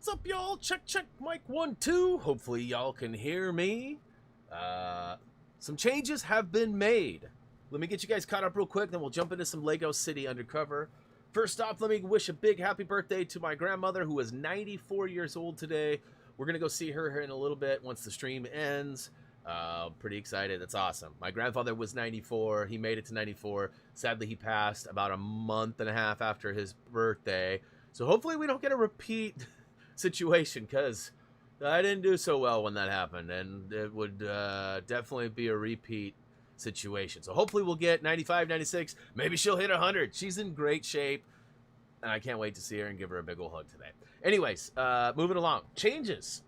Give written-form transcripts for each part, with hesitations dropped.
What's up, y'all? Check, mic 1, 2. Hopefully y'all can hear me. Some changes have been made. Let me get you guys caught up real quick, then we'll jump into some Lego City Undercover. First off, let me wish a big happy birthday to my grandmother, who is 94 years old today. We're going to go see her here in a little bit once the stream ends. Pretty excited. That's awesome. My grandfather was 94. He made it to 94. Sadly, he passed about a month and a half after his birthday. So hopefully we don't get a repeat situation, because I didn't do so well when that happened, and it would definitely be a repeat situation. So hopefully we'll get 95, 96. Maybe she'll hit 100. She's in great shape, and I can't wait to see her and give her a big old hug today. Anyways, moving along. Changes.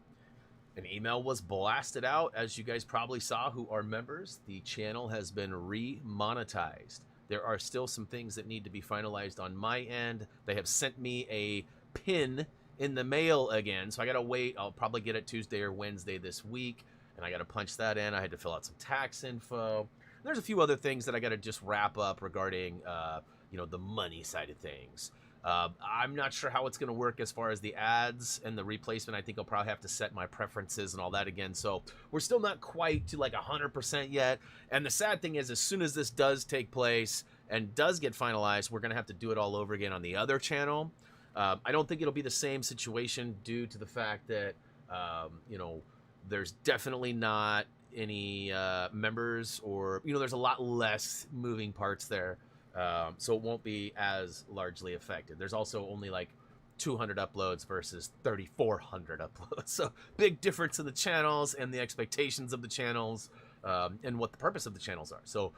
An email was blasted out, as you guys probably saw who are members. The channel has been re-monetized. There are still some things that need to be finalized on my end. They have sent me a pin in the mail again, so I gotta wait. I'll probably get it Tuesday or Wednesday this week, and I gotta punch that in. I had to fill out some tax info. There's a few other things that I gotta just wrap up regarding the money side of things. I'm not sure how it's going to work as far as the ads and the replacement. I think I'll probably have to set my preferences and all that again. So we're still not quite to like 100% yet. And the sad thing is, as soon as this does take place and does get finalized, we're going to have to do it all over again on the other channel. I don't think it'll be the same situation due to the fact that, there's definitely not any members, or, there's a lot less moving parts there. So it won't be as largely affected. There's also only like 200 uploads versus 3,400 uploads. So big difference in the channels and the expectations of the channels, and what the purpose of the channels are. So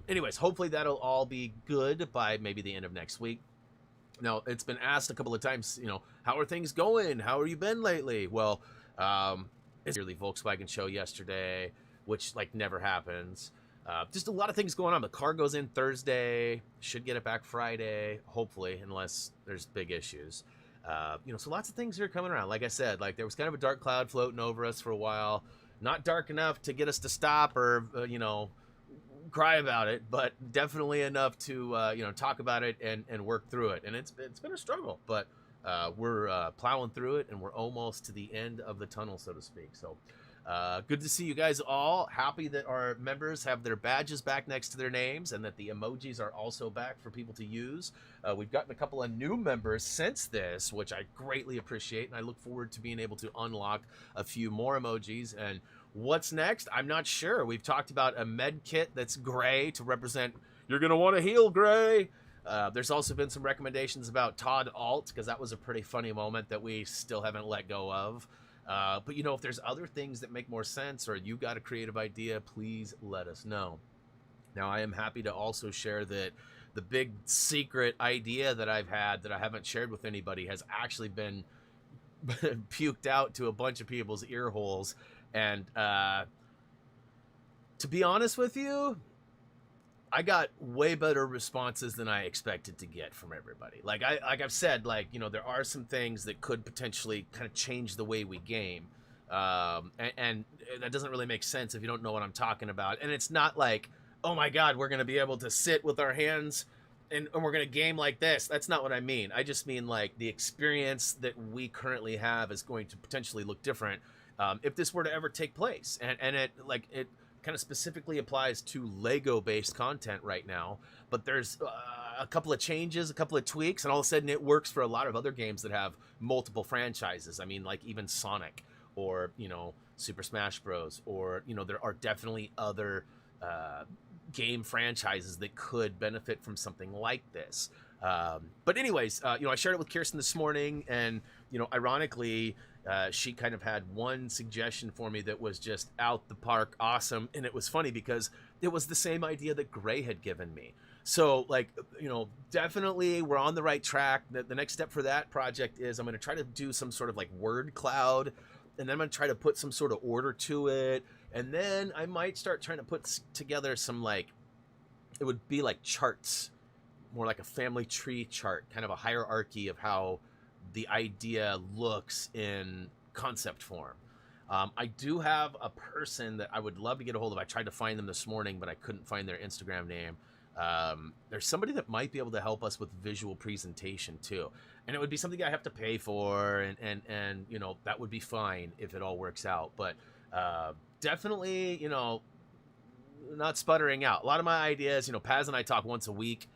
anyways, hopefully that'll all be good by maybe the end of next week. Now, it's been asked a couple of times, how are things going? How have you been lately? Well, it's a yearly Volkswagen show yesterday, which like never happens. Just a lot of things going on. The car goes in Thursday. Should get it back Friday, hopefully, unless there's big issues. So lots of things are coming around. Like I said, like there was kind of a dark cloud floating over us for a while. Not dark enough to get us to stop or, cry about it, but definitely enough to, talk about it and work through it. And it's been a struggle, but we're plowing through it, and we're almost to the end of the tunnel, so to speak. So good to see you guys all. Happy that our members have their badges back next to their names, and that the emojis are also back for people to use. We've gotten a couple of new members since this, which I greatly appreciate, and I look forward to being able to unlock a few more emojis. And what's next? I'm not sure. We've talked about a med kit that's gray to represent you're going to want to heal, Gray. There's also been some recommendations about Todd Alt, because that was a pretty funny moment that we still haven't let go of. But if there's other things that make more sense, or you got a creative idea, please let us know. Now, I am happy to also share that the big secret idea that I've had that I haven't shared with anybody has actually been puked out to a bunch of people's ear holes. And to be honest with you, I got way better responses than I expected to get from everybody. Like I've said, there are some things that could potentially kind of change the way we game. And that doesn't really make sense if you don't know what I'm talking about. And it's not like, oh my God, we're going to be able to sit with our hands and we're going to game like this. That's not what I mean. I just mean like the experience that we currently have is going to potentially look different if this were to ever take place. And it kind of specifically applies to Lego based content right now, but there's a couple of changes, a couple of tweaks, and all of a sudden it works for a lot of other games that have multiple franchises. I mean, like even Sonic, or Super Smash Bros, or there are definitely other game franchises that could benefit from something like this. But anyways, I shared it with Kirsten this morning, and ironically, she kind of had one suggestion for me that was just out the park awesome. And it was funny because it was the same idea that Gray had given me. So definitely we're on the right track. The next step for that project is I'm going to try to do some sort of like word cloud, and then I'm going to try to put some sort of order to it. And then I might start trying to put together some, like, it would be like charts, more like a family tree chart, kind of a hierarchy of how the idea looks in concept form. I do have a person that I would love to get a hold of. I tried to find them this morning, but I couldn't find their Instagram name. There's somebody that might be able to help us with visual presentation too, and it would be something I have to pay for, and you know, that would be fine if it all works out. But definitely, you know, not sputtering out. A lot of my ideas, you know, Paz and I talk once a week.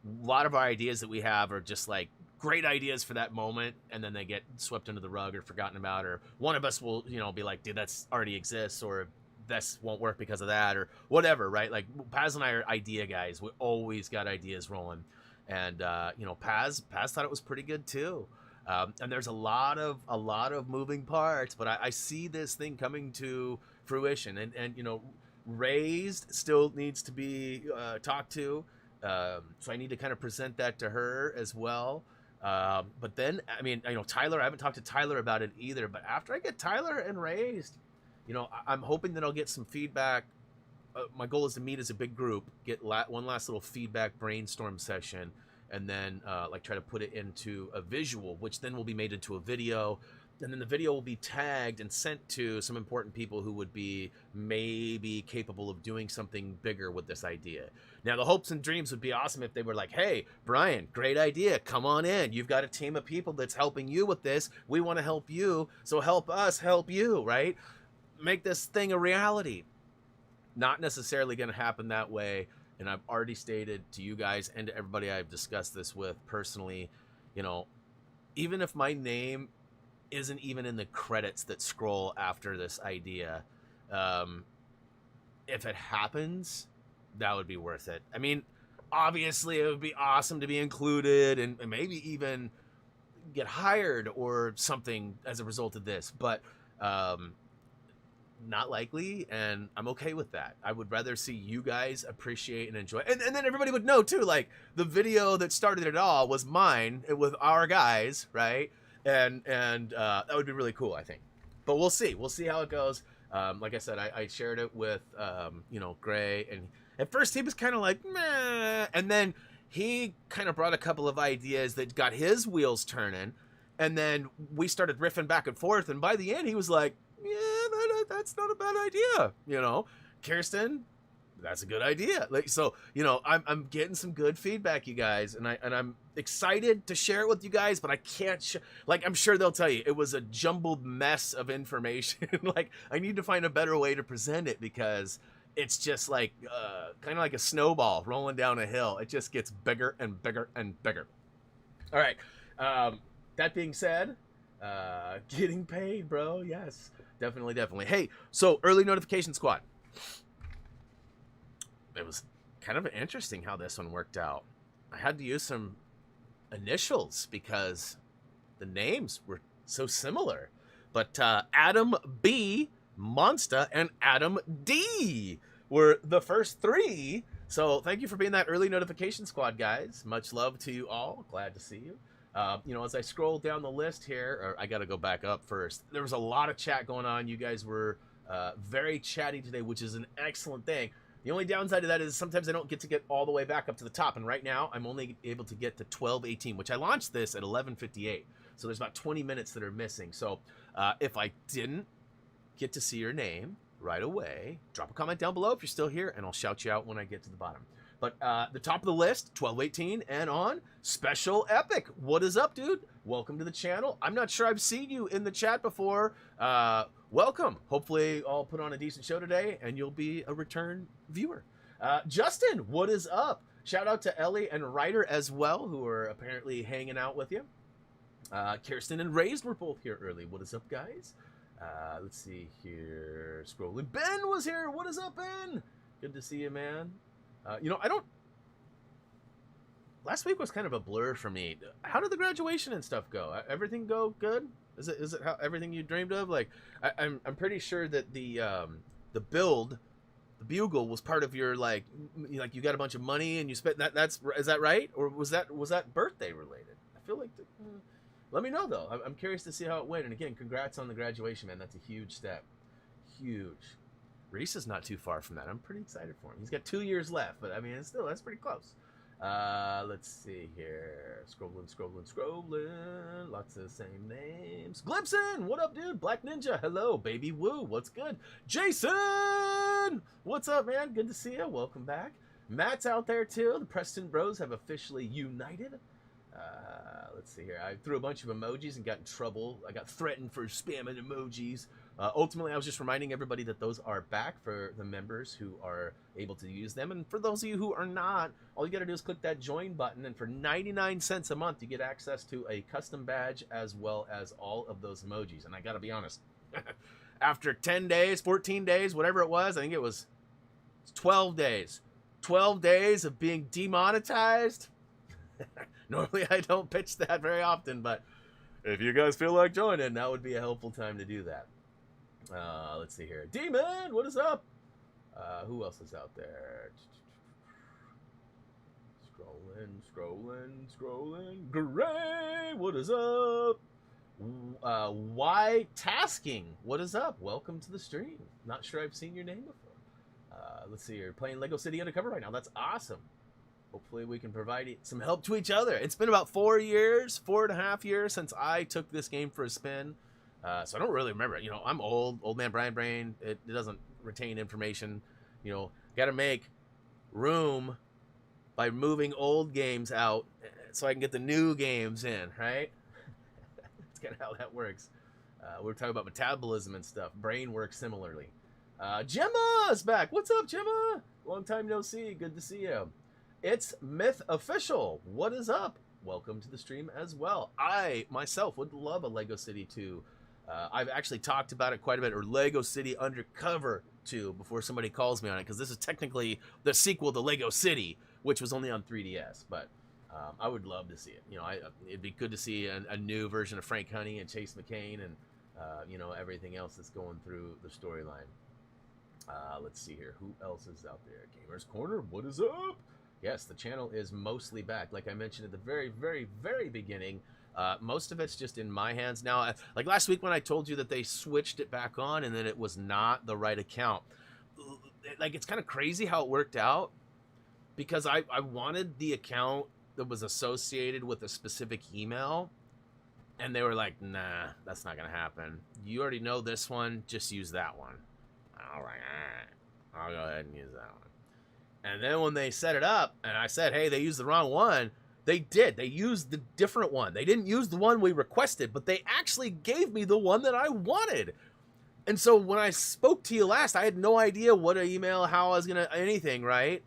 A lot of our ideas that we have are just like great ideas for that moment, and then they get swept under the rug or forgotten about, or one of us will, you know, be like, dude, that's already exists, or this won't work because of that, or whatever, right? Like Paz and I are idea guys. We always got ideas rolling, and you know, Paz thought it was pretty good too. And there's a lot of moving parts, but I see this thing coming to fruition, and you know, Raised still needs to be talked to, so I need to kind of present that to her as well. But then, I mean, you know, Tyler, I haven't talked to Tyler about it either, but after I get Tyler and Raised, you know, I'm hoping that I'll get some feedback. My goal is to meet as a big group, get one last little feedback brainstorm session, and then like try to put it into a visual, which then will be made into a video. And then the video will be tagged and sent to some important people who would be maybe capable of doing something bigger with this idea. Now, the hopes and dreams would be awesome if they were like, hey, Brian, great idea. Come on in. You've got a team of people that's helping you with this. We want to help you, so help us help you, right? Make this thing a reality. Not necessarily going to happen that way. And I've already stated to you guys and to everybody I've discussed this with personally, you know, even if my name isn't even in the credits that scroll after this idea, if it happens, that would be worth it. I mean, obviously it would be awesome to be included and maybe even get hired or something as a result of this, but not likely, and I'm okay with that. I would rather see you guys appreciate and enjoy, and then everybody would know too, like the video that started it all was mine with our guys, right? And that would be really cool, I think. But we'll see how it goes. Like I said, I shared it with you know, Gray, and at first he was kind of like meh, and then he kind of brought a couple of ideas that got his wheels turning, and then we started riffing back and forth, and by the end he was like, yeah, that's not a bad idea, you know. Kirsten, that's a good idea. Like, so, you know, I'm getting some good feedback, you guys, and I'm excited to share it with you guys, but I can't like, I'm sure they'll tell you it was a jumbled mess of information. Like, I need to find a better way to present it, because it's just like kind of like a snowball rolling down a hill. It just gets bigger and bigger and bigger. All right, that being said, getting paid, bro. Yes, definitely. Hey, so early notification squad. It was kind of interesting how this one worked out. I had to use some initials because the names were so similar. But Adam B, Monsta, and Adam D were the first three. So thank you for being that early notification squad, guys. Much love to you all. Glad to see you. You know, as I scroll down the list here, or I got to go back up first. There was a lot of chat going on. You guys were very chatty today, which is an excellent thing. The only downside to that is sometimes I don't get to get all the way back up to the top. And right now, I'm only able to get to 12:18, which I launched this at 11:58. So there's about 20 minutes that are missing. So if I didn't get to see your name right away, drop a comment down below if you're still here, and I'll shout you out when I get to the bottom. But the top of the list, 12:18 and on, Special Epic. What is up, dude? Welcome to the channel. I'm not sure I've seen you in the chat before. Welcome. Hopefully I'll put on a decent show today and you'll be a return viewer. Justin, what is up? Shout out to Ellie and Ryder as well, who are apparently hanging out with you. Kirsten and Raised were both here early. What is up, guys? Let's see here. Scrolling. Ben was here. What is up, Ben? Good to see you, man. You know, last week was kind of a blur for me. How did the graduation and stuff go? Everything go good? Is it how everything you dreamed of? Like, I'm pretty sure that the bugle was part of your like you got a bunch of money and you spent that. Is that right? Or was that birthday related? I feel like. Let me know though. I'm curious to see how it went. And again, congrats on the graduation, man. That's a huge step. Huge. Reese is not too far from that. I'm pretty excited for him. He's got 2 years left, but I mean, that's pretty close. Let's see here. Scrolling. Lots of the same names. Glibson, what up, dude? Black Ninja, hello. Baby Woo, what's good? Jason, what's up, man? Good to see you. Welcome back. Matt's out there too. The Preston Bros have officially united. Let's see here. I threw a bunch of emojis and got in trouble. I got threatened for spamming emojis. Ultimately, I was just reminding everybody that those are back for the members who are able to use them. And for those of you who are not, all you got to do is click that join button. And for 99 cents a month, you get access to a custom badge as well as all of those emojis. And I got to be honest, after 10 days, 14 days, whatever it was, I think it was 12 days. 12 days of being demonetized. Normally, I don't pitch that very often, but if you guys feel like joining, that would be a helpful time to do that. Let's see here. Demon, what is up? Who else is out there? Scrolling. Gray, what is up? Why Tasking, what is up? Welcome to the stream. Not sure I've seen your name before. Let's see here. Playing Lego City Undercover right now. That's awesome. Hopefully we can provide some help to each other. It's been about 4.5 years since I took this game for a spin. So I don't really remember. You know, I'm old man Brian Brain. It doesn't retain information. You know, got to make room by moving old games out so I can get the new games in, right? That's kind of how that works. We're talking about metabolism and stuff. Brain works similarly. Gemma's back. What's up, Gemma? Long time no see. Good to see you. It's Myth Official. What is up? Welcome to the stream as well. I, myself, would love a Lego City 2. I've actually talked about it quite a bit, or Lego City Undercover 2, before somebody calls me on it, because this is technically the sequel to Lego City, which was only on 3DS, but I would love to see it. You know, it'd be good to see a new version of Frank Honey and Chase McCain and, you know, everything else that's going through the storyline. Let's see here. Who else is out there? Gamers Corner, what is up? Yes, the channel is mostly back. Like I mentioned at the very, very, very beginning, most of it's just in my hands now. Like last week when I told you that they switched it back on and then it was not the right account. Like, it's kind of crazy how it worked out, because I wanted the account that was associated with a specific email, and they were like, nah, that's not going to happen. You already know this one, just use that one. All right, I'll go ahead and use that one. And then when they set it up, and I said, hey, they used the wrong one, they did. They used the different one. They didn't use the one we requested, but they actually gave me the one that I wanted. And so when I spoke to you last, I had no idea what an email, how I was going to, anything, right?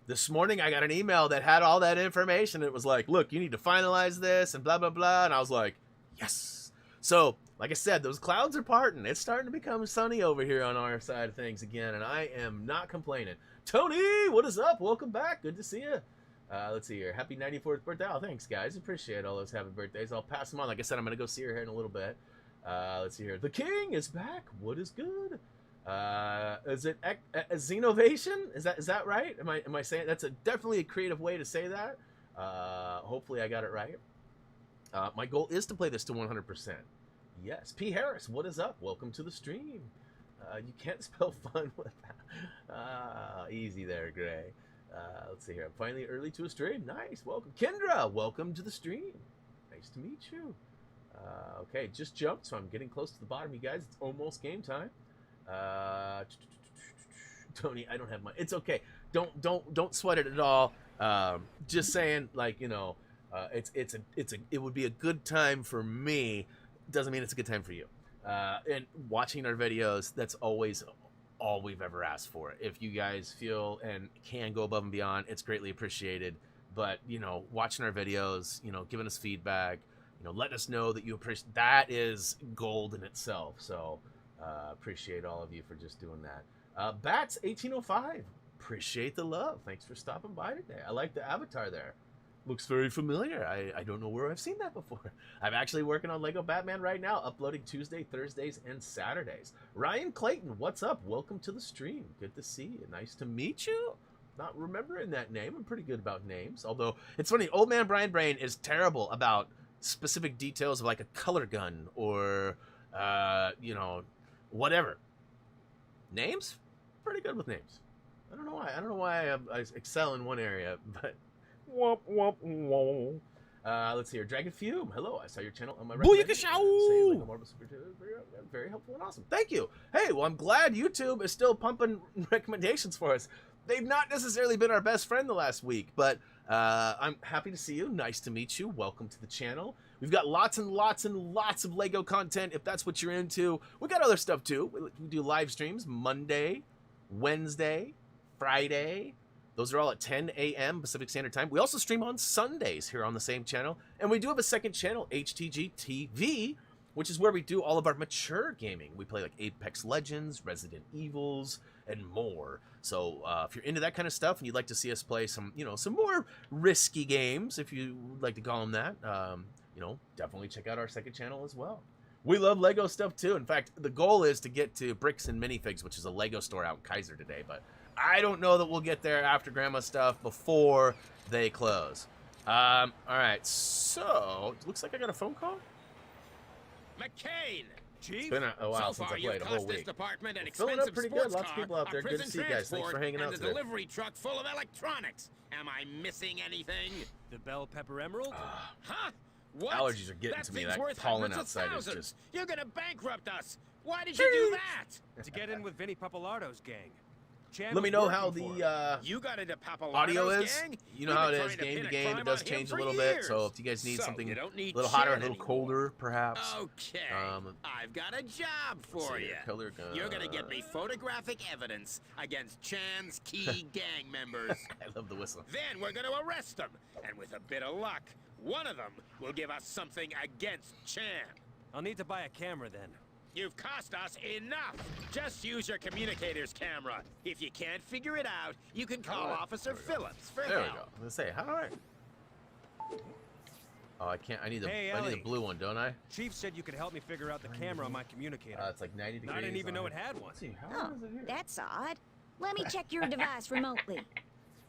This morning, I got an email that had all that information. It was like, look, you need to finalize this and blah, blah, blah. And I was like, yes. So, like I said, those clouds are parting. It's starting to become sunny over here on our side of things again, and I am not complaining. Tony, what is up? Welcome back. Good to see you. Let's see here. Happy 94th birthday. Oh, thanks, guys. Appreciate all those happy birthdays. I'll pass them on. Like I said, I'm going to go see her here in a little bit. Let's see here. The King is back. What is good? Is it Xenovation? Is that right? Am I saying that's definitely a creative way to say that? Hopefully I got it right. My goal is to play this to 100%. Yes. P. Harris, what is up? Welcome to the stream. You can't spell fun with that. Easy there, Gray. Let's see here. I'm finally early to a stream. Nice. Welcome. Kendra, welcome to the stream. Nice to meet you. Okay, just jumped, so I'm getting close to the bottom, you guys. It's almost game time. Tony, I don't have my. It's okay. Don't sweat it at all. Just saying, like, you know, it would be a good time for me. Doesn't mean it's a good time for you. And watching our videos, that's always all we've ever asked for. If you guys feel and can go above and beyond, it's greatly appreciated. But, you know, watching our videos, you know, giving us feedback, you know, letting us know that you appreciate, that is gold in itself. So appreciate all of you for just doing that. Bats 1805, appreciate the love. Thanks for stopping by today. I like the avatar there. Looks very familiar. I don't know where I've seen that before. I'm actually working on Lego Batman right now, uploading Tuesday, Thursdays, and Saturdays. Ryan Clayton, what's up? Welcome to the stream. Good to see you. Nice to meet you. Not remembering that name. I'm pretty good about names. Although, it's funny, old man Brian Brain is terrible about specific details of like a color gun or, you know, whatever. Names? Pretty good with names. I don't know why. I don't know why I excel in one area, but... Womp, womp, womp. Let's see here. Dragon Fume. Hello, I saw your channel on my recommendation. Very helpful and awesome. Thank you. Hey, well, I'm glad YouTube is still pumping recommendations for us. they've not necessarily been our best friend the last week, but I'm happy to see you. Nice to meet you. Welcome to the channel. We've got lots and lots and lots of Lego content if that's what you're into. We got other stuff too. We do live streams Monday, Wednesday, Friday. Those are all at 10 a.m. Pacific Standard Time. We also stream on Sundays here on the same channel. And we do have a second channel, HTG TV, which is where we do all of our mature gaming. We play like Apex Legends, Resident Evils, and more. So if you're into that kind of stuff and you'd like to see us play some, some more risky games, if you would like to call them that, definitely check out our second channel as well. We love Lego stuff too. In fact, the goal is to get to Bricks and Minifigs, which is a Lego store out in Kaiser today, but I don't know that we'll get there after Grandma stuff before they close. All right, so it looks like I got a phone call. McCain, Chief. It's been a while since I played, a whole week. Filling up pretty good. Lots of people out there. Good to see you guys. Thanks for hanging out today. A delivery truck full of electronics. Am I missing anything? The Bell Pepper Emerald? Huh? What? Allergies are getting to me. That pollen outside is just... You're gonna bankrupt us. Why did you do that? To get in with Vinny Papalardo's gang. Let me know how the you got into audio is. Gang? You know how it is, game to game. It does change a little bit. So if you guys need something a little hotter, a little colder, perhaps. Okay. I've got a job for you. Color gun. You're gonna get me photographic evidence against Chan's key gang members. I love the whistle. Then we're gonna arrest them, and with a bit of luck, one of them will give us something against Chan. I'll need to buy a camera then. You've cost us enough. Just use your communicator's camera. If you can't figure it out, you can call Officer Phillips for help. There we go. I was gonna say, how do I? Oh, I can't. I need the I need the blue one, don't I? Chief said you could help me figure out the camera on my communicator. It's like 90 degrees. I didn't even know it had one. Let's see, how is it here? That's odd. Let me check your device remotely.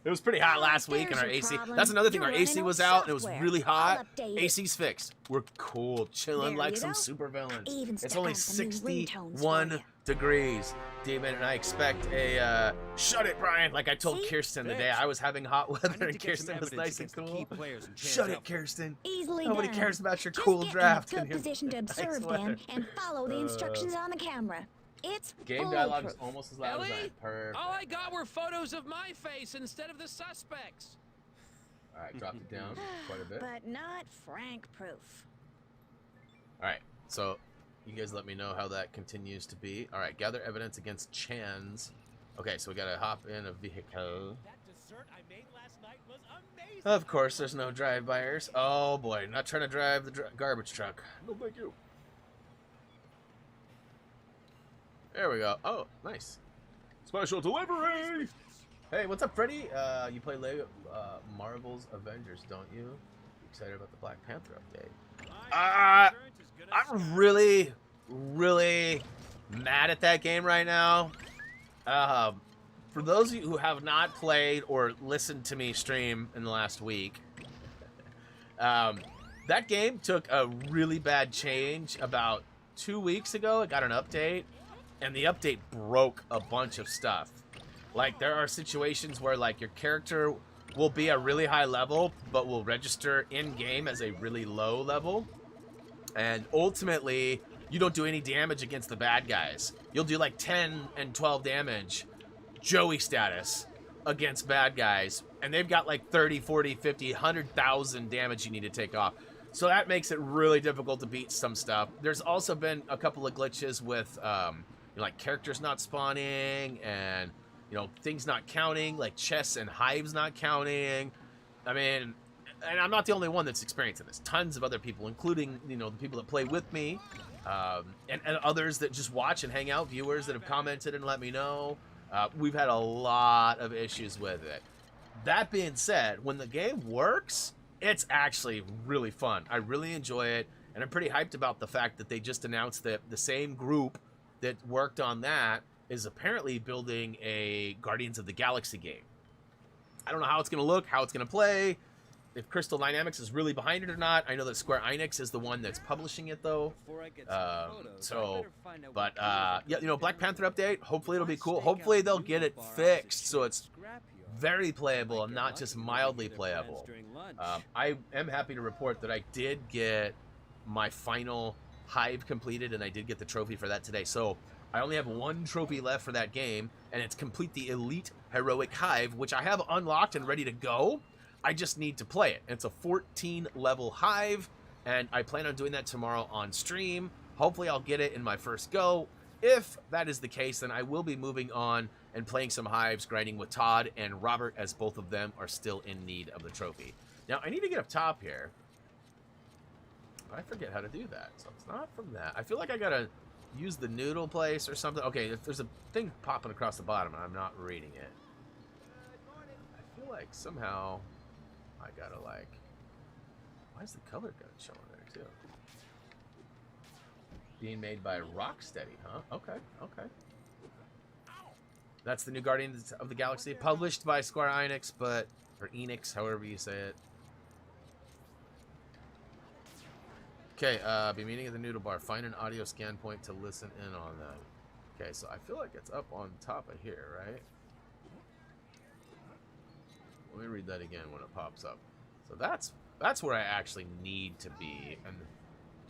It was pretty hot last week in our AC. That's another thing. Our AC was out and it was really hot. AC's fixed. We're cool, chilling like some supervillains. It's only 61 degrees. Demon, and I expect a shut it, Brian. Like I told Kirsten the day I was having hot weather and Kirsten was nice and cool. Shut it, Kirsten. Nobody cares about your cool draft. Get in a good position to observe them and follow the instructions on the camera. It's game dialogue is almost as loud as I. Perfect. All I got were photos of my face instead of the suspects. All right, dropped it down quite a bit. But not Frank-proof. All right, so you guys let me know how that continues to be. All right, gather evidence against Chan's. Okay, so we gotta hop in a vehicle. That dessert I made last night was amazing. Of course, there's no drive-byers. Oh boy, not trying to drive the garbage truck. No, thank you. There we go. Oh, nice. Special delivery! Hey, what's up, Freddy? You play Lego Marvel's Avengers, don't you? Excited about the Black Panther update? I'm really, really mad at that game right now. For those of you who have not played or listened to me stream in the last week, that game took a really bad change about 2 weeks ago. It got an update. And the update broke a bunch of stuff. Like, there are situations where, like, your character will be a really high level, but will register in-game as a really low level. And ultimately, you don't do any damage against the bad guys. You'll do, like, 10 and 12 damage, Joey status, against bad guys. And they've got, like, 30, 40, 50, 100,000 damage you need to take off. So that makes it really difficult to beat some stuff. There's also been a couple of glitches with... like characters not spawning and things not counting, like chests and hives not counting. I mean, and I'm not the only one that's experiencing this. Tons of other people, including the people that play with me, and others that just watch and hang out, viewers that have commented and let me know. We've had a lot of issues with it. That being said, when the game works, it's actually really fun. I really enjoy it, and I'm pretty hyped about the fact that they just announced that the same group that worked on that is apparently building a Guardians of the Galaxy game. I don't know how it's going to look, how it's going to play, if Crystal Dynamics is really behind it or not. I know that Square Enix is the one that's publishing it, though. Yeah, Black Panther update, hopefully it'll be cool. Hopefully they'll get it fixed so it's very playable and not just mildly playable. I am happy to report that I did get my final hive completed, and I did get the trophy for that today. So I only have one trophy left for that game, and it's complete the Elite Heroic Hive, which I have unlocked and ready to go. I just need to play it. It's a 14-level hive, and I plan on doing that tomorrow on stream. Hopefully I'll get it in my first go. If that is the case, then I will be moving on and playing some hives, grinding with Todd and Robert, as both of them are still in need of the trophy. Now, I need to get up top here. I forget how to do that, so it's not from that. I feel like I gotta use the noodle place or something. Okay, if there's a thing popping across the bottom and I'm not reading it. I feel like somehow I gotta, like... Why is the color gun showing there, too? Being made by Rocksteady, huh? Okay, okay. That's the new Guardians of the Galaxy, published by Square Enix, but... Or Enix, however you say it. Okay, be meeting at the noodle bar. Find an audio scan point to listen in on them. Okay, so I feel like it's up on top of here, right? Let me read that again when it pops up. So that's where I actually need to be. And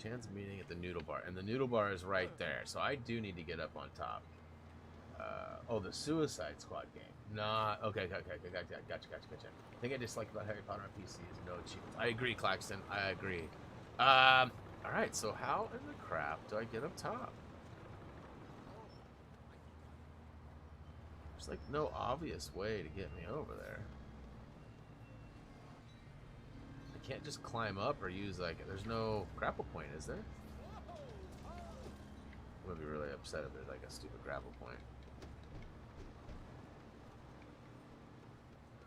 chance meeting at the noodle bar. And the noodle bar is right there. So I do need to get up on top. Oh, the Suicide Squad game. Nah, okay, gotcha. I think I just like about Harry Potter on PC is no achievements. I agree, Claxton. I agree. Alright, so how in the crap do I get up top? There's like no obvious way to get me over there. I can't just climb up or use like, there's no grapple point, is there? I'm gonna be really upset if there's like a stupid grapple point.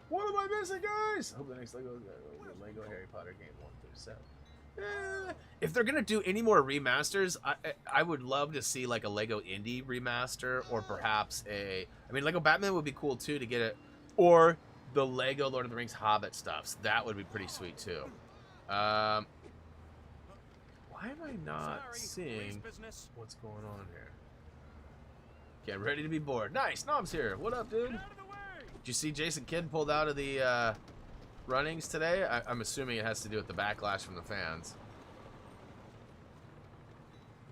What am I missing, guys? I hope the next Lego Harry Potter game 1 through 7. If they're gonna do any more remasters, I would love to see like a Lego Indie remaster, or perhaps a... I mean, Lego Batman would be cool too to get it, or the Lego Lord of the Rings Hobbit stuffs. That would be pretty sweet too. Why am I not seeing what's going on here? Get ready to be bored. Nice, Nom's here. What up, dude? Did you see Jason Kidd pulled out of the runnings today? I'm assuming it has to do with the backlash from the fans.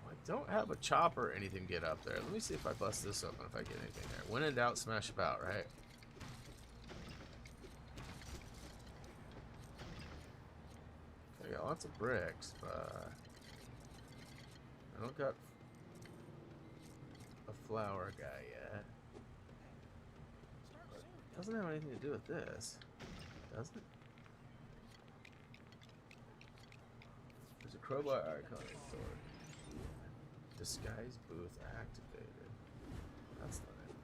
I don't have a chopper or anything to get up there. Let me see if I bust this open, if I get anything there. When in doubt, smash about, right? I got lots of bricks, but I don't got a flower guy yet. It doesn't have anything to do with this, does it? There's a crowbar icon. Disguise booth activated. That's not it.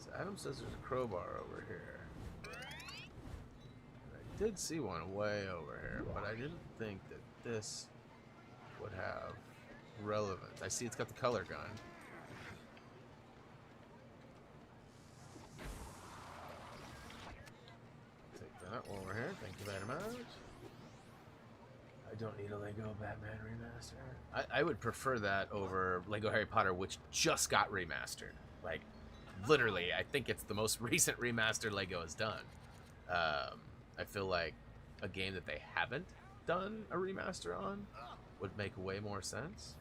So Adam says there's a crowbar over here. I did see one way over here, but I didn't think that this would have relevance. I see it's got the color gun. Take that one over here. Thank you very much. I don't need a Lego Batman remaster. I would prefer that over Lego Harry Potter, which just got remastered. Like, literally, I think it's the most recent remaster Lego has done. I feel like a game that they haven't done a remaster on would make way more sense.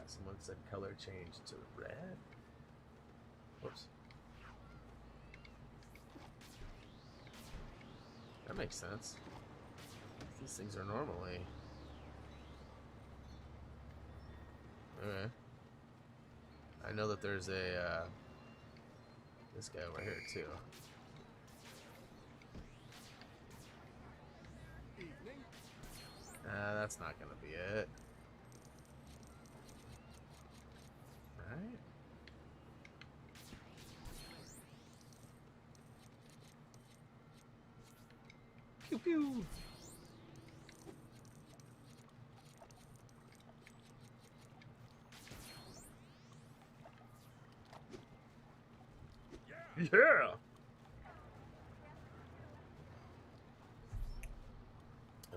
Someone said color change to red. Whoops. That makes sense. These things are normally... Okay. I know that there's a, this guy over here, too. That's not gonna be it. Right? Pew pew! Yeah!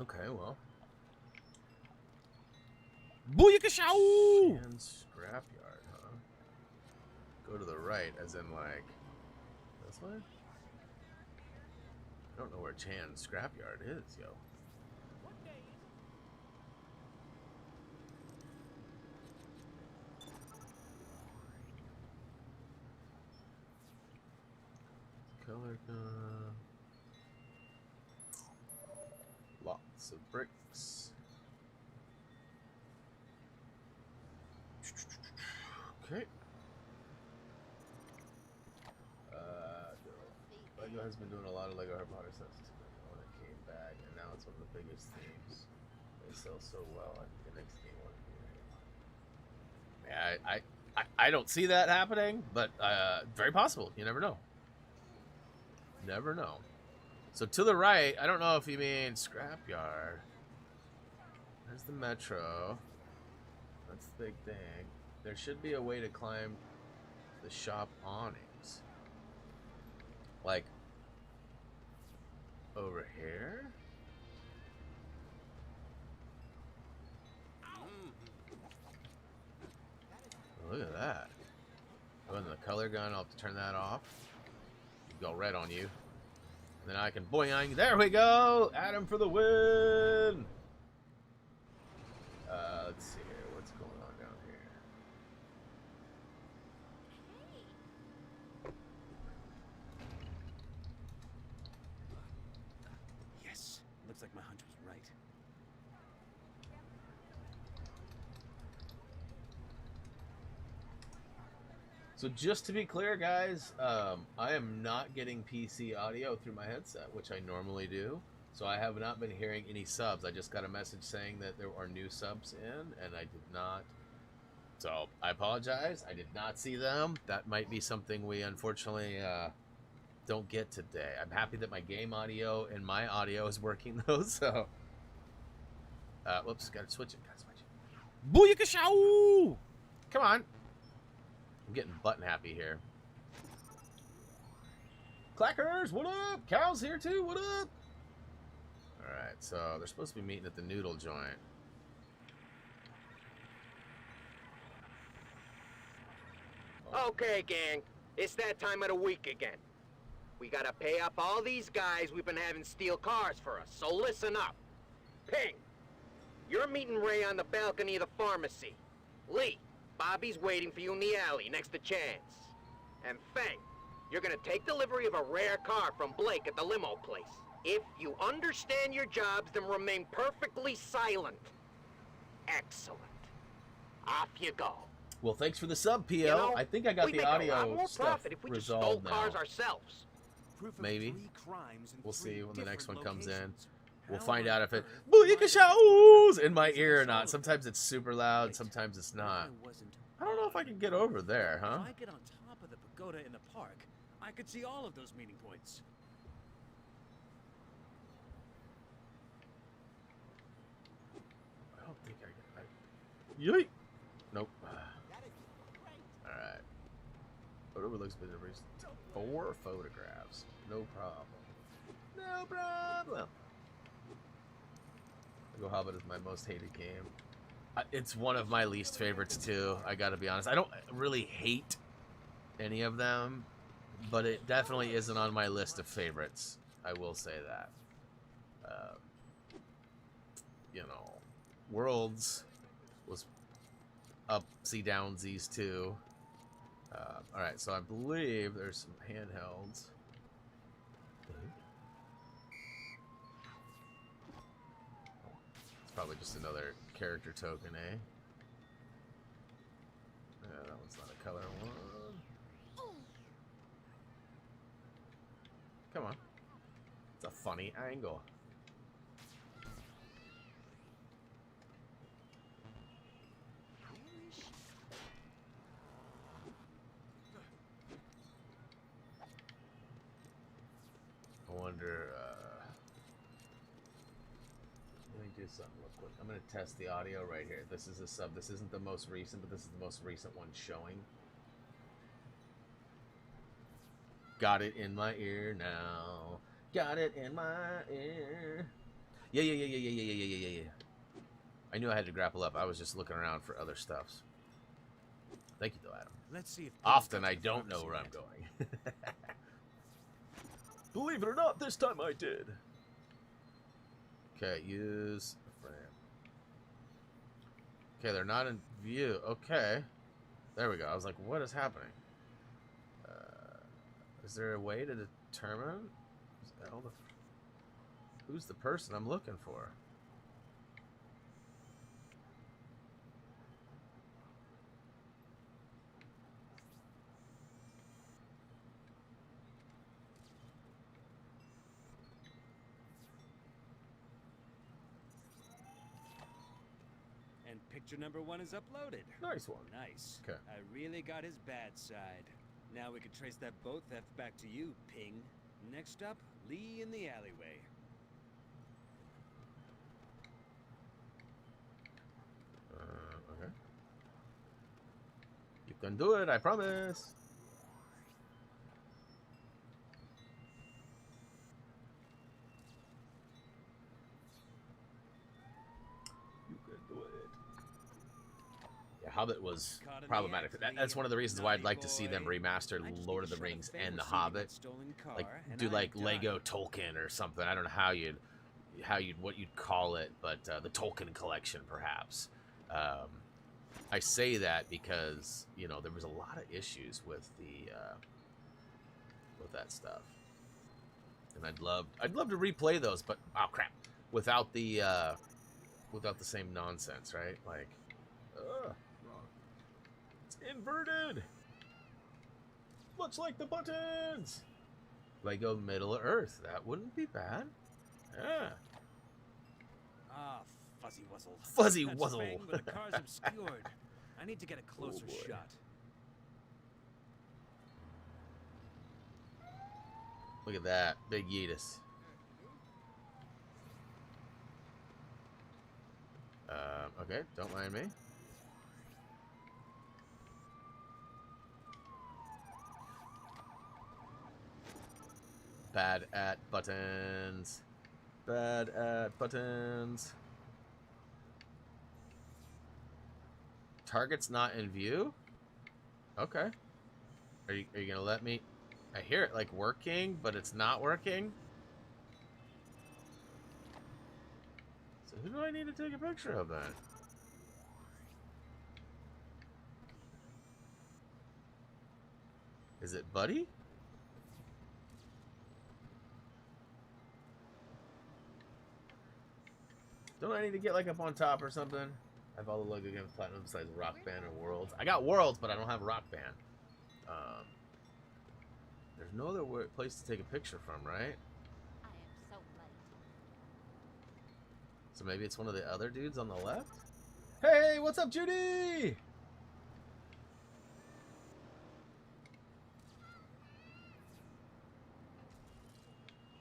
Okay, well. Booyakashow! And scrapyard, huh? Go to the right, as in, like, this way? I don't know where Chan's scrapyard is, yo. color gun. Lots of bricks. Okay. Lego has been doing a lot of Lego Harry Potter stuff since when it came back, and now it's one of the biggest themes. They sell so well. I think the next game will be Harry Potter. Yeah, I don't see that happening, but very possible. You never know. Never know. So to the right, I don't know if you mean scrapyard. There's the metro. That's the big thing. There should be a way to climb the shop awnings. Like over here? Look at that. Oh, and the color gun, I'll have to turn that off. Go red on you. And then I can boing. There we go! Adam for the win! Let's see here. What's going on down here? Yes. Looks like my hunch was right. So just to be clear, guys, I am not getting PC audio through my headset, which I normally do. So I have not been hearing any subs. I just got a message saying that there are new subs in, and I did not. So I apologize. I did not see them. That might be something we unfortunately don't get today. I'm happy that my game audio and my audio is working though. So, whoops, gotta switch it. Booyakashow! Come on. I'm getting button happy here. Clackers, what up? Cows here too, what up? Alright, so they're supposed to be meeting at the noodle joint. Okay, gang. It's that time of the week again. We gotta pay up all these guys we've been having steal cars for us, so listen up. Ping, you're meeting Ray on the balcony of the pharmacy. Lee, Bobby's waiting for you in the alley next to Chance. And Feng, you're gonna take delivery of a rare car from Blake at the limo place. If you understand your jobs, then remain perfectly silent. Excellent. Off you go. Well, thanks for the sub, PO. You know, I think I got we the make a lot audio more stuff profit if we just stole resolved cars now. ourselves. Proof of Maybe. 3 crimes in We'll 3 see when the next one different comes in. locations. We'll How find on out if it earth booyakashows in my ear or not. Sometimes it's super loud, sometimes it's not. I don't know if I can get over there, huh? If I get on top of the pagoda in the park, I could see all of those meeting points. I don't think I can. Yeet! Nope. Alright. What overlooks been 4 photographs. No problem. No problem. Lego Hobbit is my most hated game. It's one of my least favorites too, I gotta be honest. I don't really hate any of them, but it definitely isn't on my list of favorites. I will say that. You know, Worlds was upsy downsies too. Alright, so I believe there's some handhelds. It's probably just another character token, eh? Yeah, that one's not a color one. Come on. It's a funny angle. I wonder, let me do something real quick. I'm going to test the audio right here. This is a sub. This isn't the most recent, but this is the most recent one showing. Got it in my ear now. Got it in my ear. Yeah. I knew I had to grapple up. I was just looking around for other stuffs. Thank you, though, Adam. Let's see if Often I don't know where I'm going. Believe it or not, this time I did. Okay, use a frame. Okay, they're not in view. Okay. There we go. I was like, what is happening? Is there a way to determine who's the person I'm looking for? And picture number 1 is uploaded. Nice one. Nice. Okay. I really got his bad side. Now we can trace that boat theft back to you, Ping. Next up, Lee in the alleyway. Okay. You can do it, I promise. You can do it. Yeah, Hobbit was problematic. That's one of the reasons why I'd like to see them remaster Lord of the Rings and The Hobbit. Like do like Lego Tolkien or something. I don't know how you'd what you'd call it, but the Tolkien collection perhaps. I say that because, you know, there was a lot of issues with the with that stuff, and I'd love to replay those, but oh crap, without the same nonsense, right? Like, it's inverted, much like the buttons. Lego Middle Earth, that wouldn't be bad. Yeah. Ah, Fuzzy Wuzzle. Fuzzy That's Wuzzle. Fang, but the car's obscured. I need to get a closer boy. shot. Look at that, big Yeetus. Okay, don't mind me. Bad at buttons. Bad at buttons. Target's not in view? Okay. Are you gonna let me? I hear it like working, but it's not working. So who do I need to take a picture of then? Is it Buddy? Don't I need to get like up on top or something? I have all the Lego games platinum besides Rock Band and Worlds. I got Worlds, but I don't have Rock Band. There's no other place to take a picture from, right? I am so late. So maybe it's one of the other dudes on the left? Hey, what's up, Judy?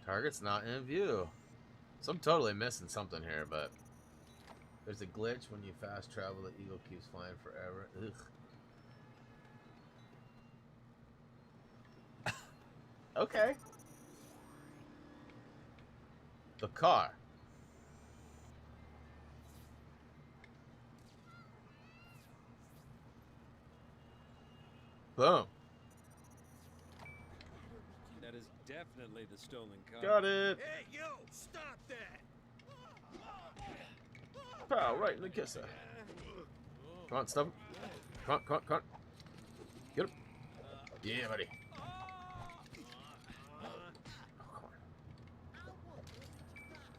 Target's not in view. So I'm totally missing something here, but there's a glitch when you fast travel. The eagle keeps flying forever. Ugh. Okay. The car. Boom. That is definitely the stolen car. Got it. Hey, yo, stop that! Pow, right in the kisser. Come on, stop him. Come on, come on, come on. Get him. Yeah, buddy.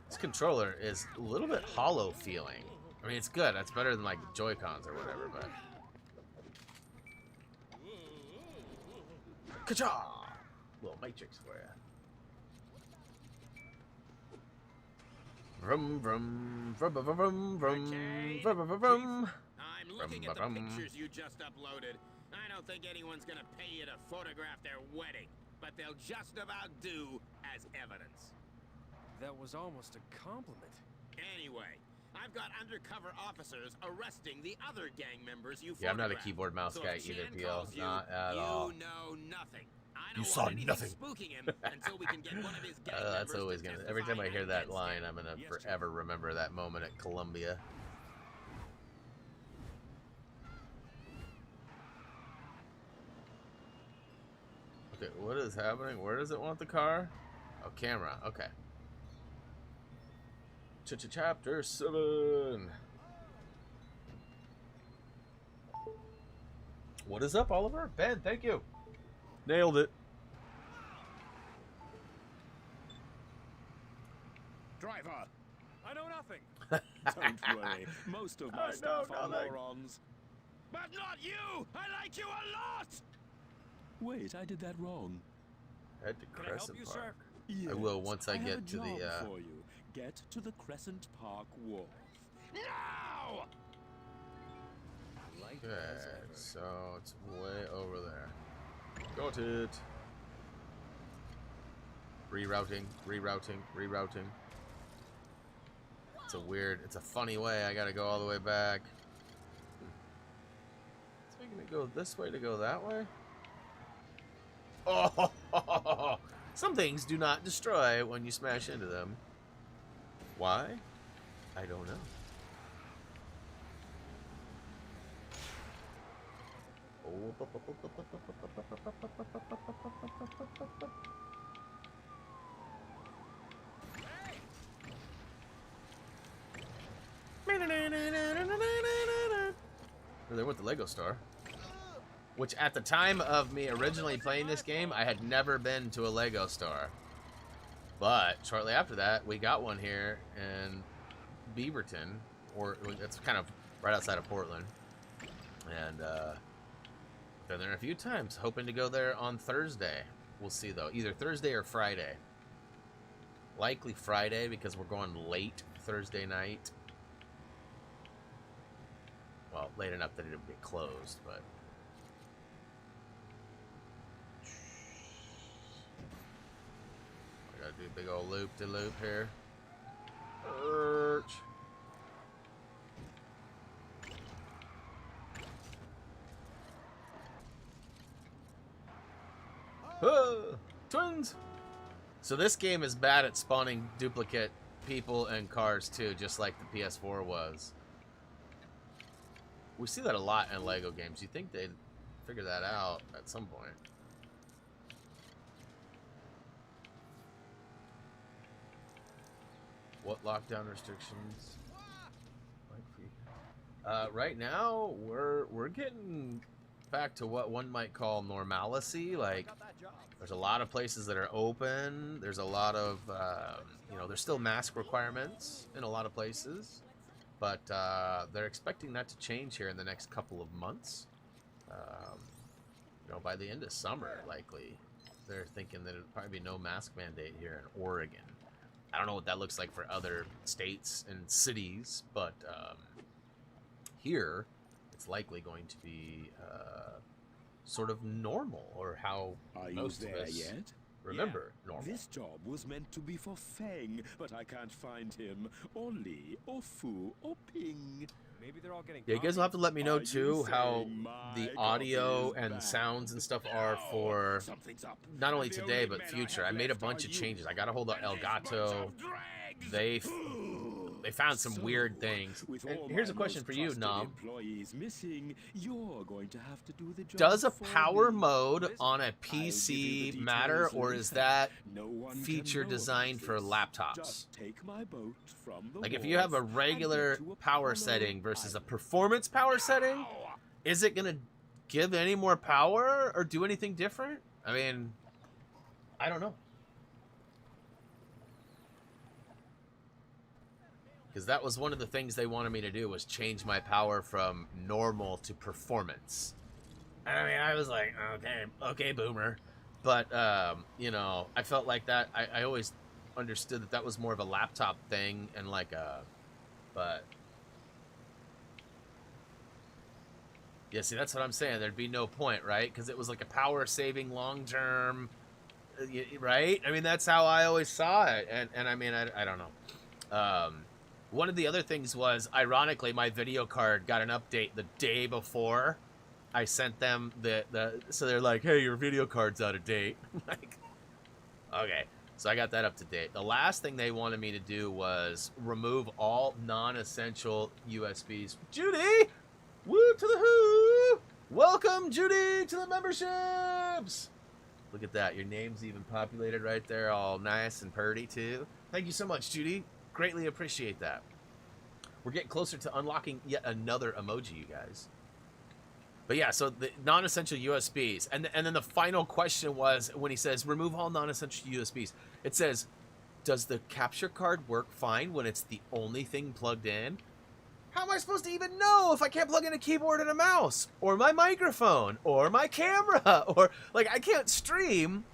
This controller is a little bit hollow feeling. I mean, it's good. That's better than like Joy-Cons or whatever, but. Ka-cha! Little Matrix for ya. Vroom, vroom, vroom, vroom, vroom, vroom, Okay. vroom, vroom, vroom. I'm looking at the pictures you just uploaded. I don't think anyone's gonna pay you to photograph their wedding, but they'll just about do as evidence. That was almost a compliment. Anyway, I've got undercover officers arresting the other gang members you Yeah, I'm not a photographed. keyboard mouse So guy if either, Chan PL. calls you, Not at you all. know nothing. I You don't saw want anything nothing. spooking him until we can get one of his gang That's members always to gonna. Every time I testify hear that against line, him. I'm gonna Yes, forever remember that moment at Columbia. Okay, what is happening? Where does it want the car? Oh, camera. Okay. Chapter 7. What is up, Oliver? Ben, thank you. Nailed it. driver? I know nothing. Don't worry, most of my staff are morons. But not you! I like you a lot! Wait, I did that wrong. Head to Can I help Crescent you, Park. sir? Yes, I will once I have get a to the, job for you. Get to the Crescent Park Wharf. Now! Light Okay, as ever. so it's way over there. Got it. Rerouting, rerouting, rerouting. It's a funny way. I gotta go all the way back. It's making me go this way to go that way? Oh, some things do not destroy when you smash into them. Why? I don't know. There went the Lego Star. Which at the time of me originally playing this game, I had never been to a Lego Star. But shortly after that, we got one here in Beaverton, or it's kind of right outside of Portland. And been there a few times, hoping to go there on Thursday. We'll see though, either Thursday or Friday. Likely Friday because we're going late Thursday night. Well, late enough that it'll be closed, but I gotta do a big old loop-de-loop here. Twins! So this game is bad at spawning duplicate people and cars too, just like the PS4 was. We see that a lot in Lego games. You think they'd figure that out at some point. What lockdown restrictions? Right now, we're getting back to what one might call normalcy. Like, there's a lot of places that are open. There's a lot of, you know, there's still mask requirements in a lot of places. But they're expecting that to change here in the next couple of months. You know, by the end of summer, likely. They're thinking that it'll probably be no mask mandate here in Oregon. I don't know what that looks like for other states and cities, but here it's likely going to be sort of normal, or how most of us remember normal. This job was meant to be for Fang, but I can't find him, or Lee, or Fu, or Ping. Maybe they're all getting. Yeah, you guys will have to let me know Are you too how saying my the audio coffee is and bad? sounds and stuff are for Something's up. not only The today only but men future. I I have made a left bunch are of you changes. I got a hold of and El this bunch Gato. of dregs. They found some weird things. With And all here's a my question most for you, trusted Nom. employees missing, you're going to have to do the job Does a for power me. mode on a I'll give you the PC details matter, or is later. that No one can feature know designed about for this. laptops? Just take my boat from the Like, if you have a wharf and regular get to power Apollo setting versus a Island. performance power setting, is it going to give any more power or do anything different? I mean, I don't know. Because that was one of the things they wanted me to do, was change my power from normal to performance. I mean, I was like, okay, boomer. But, you know, I felt like that. I always understood that that was more of a laptop thing and like a... But... Yeah, see, that's what I'm saying. There'd be no point, right? Because it was like a power-saving long-term... Right? I mean, that's how I always saw it. And I mean, I don't know. One of the other things was, ironically, my video card got an update the day before I sent them so they're like, hey, your video card's out of date. Like, okay. So I got that up to date. The last thing they wanted me to do was remove all non-essential USBs. Judy! Woo to the who! Welcome, Judy, to the memberships! Look at that. Your name's even populated right there, all nice and purty, too. Thank you so much, Judy. Greatly appreciate that. We're getting closer to unlocking yet another emoji, you guys. But yeah, so the non-essential USBs. And then the final question was, when he says, remove all non-essential USBs, it says, does the capture card work fine when it's the only thing plugged in? How am I supposed to even know if I can't plug in a keyboard and a mouse, or my microphone, or my camera, or like I can't stream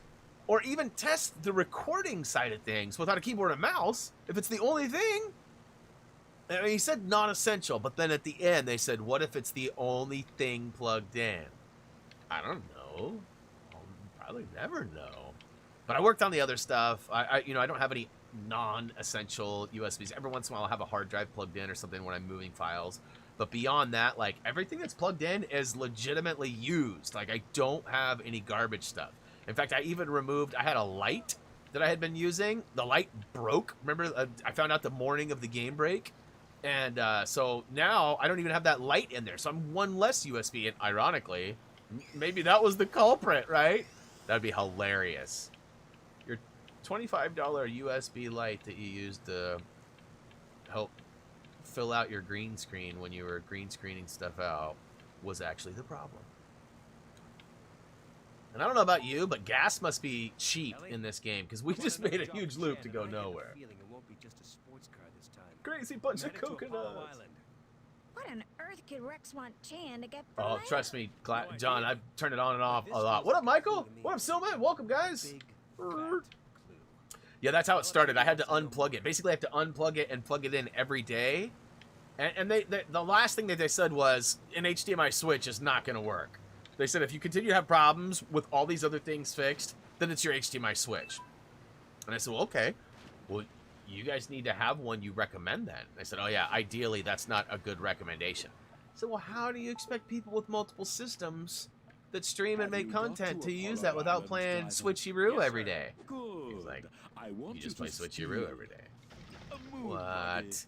or even test the recording side of things without a keyboard and mouse if it's the only thing? I mean, he said non-essential, but then at the end they said, what if it's the only thing plugged in? I don't know. I'll probably never know. But I worked on the other stuff. I don't have any non-essential USBs. Every once in a while I'll have a hard drive plugged in or something when I'm moving files. But beyond that, like, everything that's plugged in is legitimately used. Like, I don't have any garbage stuff. In fact, I even removed, I had a light that I had been using. The light broke. Remember, I found out the morning of the game break. And so now I don't even have that light in there. So I'm one less USB. And ironically, maybe that was the culprit, right? That'd be hilarious. Your $25 USB light that you used to help fill out your green screen when you were green screening stuff out was actually the problem. And I don't know about you, but gas must be cheap in this game because we just made a huge loop to go nowhere. Crazy bunch of coconuts. What on earth could Rex want Chan to get for Oh, Leia? trust me, John, I've turned it on and off a lot. What up, Michael? What up, Silman? Welcome, guys. Yeah, that's how it started. I had to unplug it. Basically, I have to unplug it and plug it in every day. And the last thing that they said was an HDMI switch is not going to work. They said if you continue to have problems with all these other things fixed, then it's your HDMI switch. And I said, well, okay. Well, you guys need to have one you recommend then. They said, oh yeah, ideally that's not a good recommendation. So, well, how do you expect people with multiple systems that stream and make content to use that without playing Switcheroo every day? He was like, you just play Switcheroo every day. What?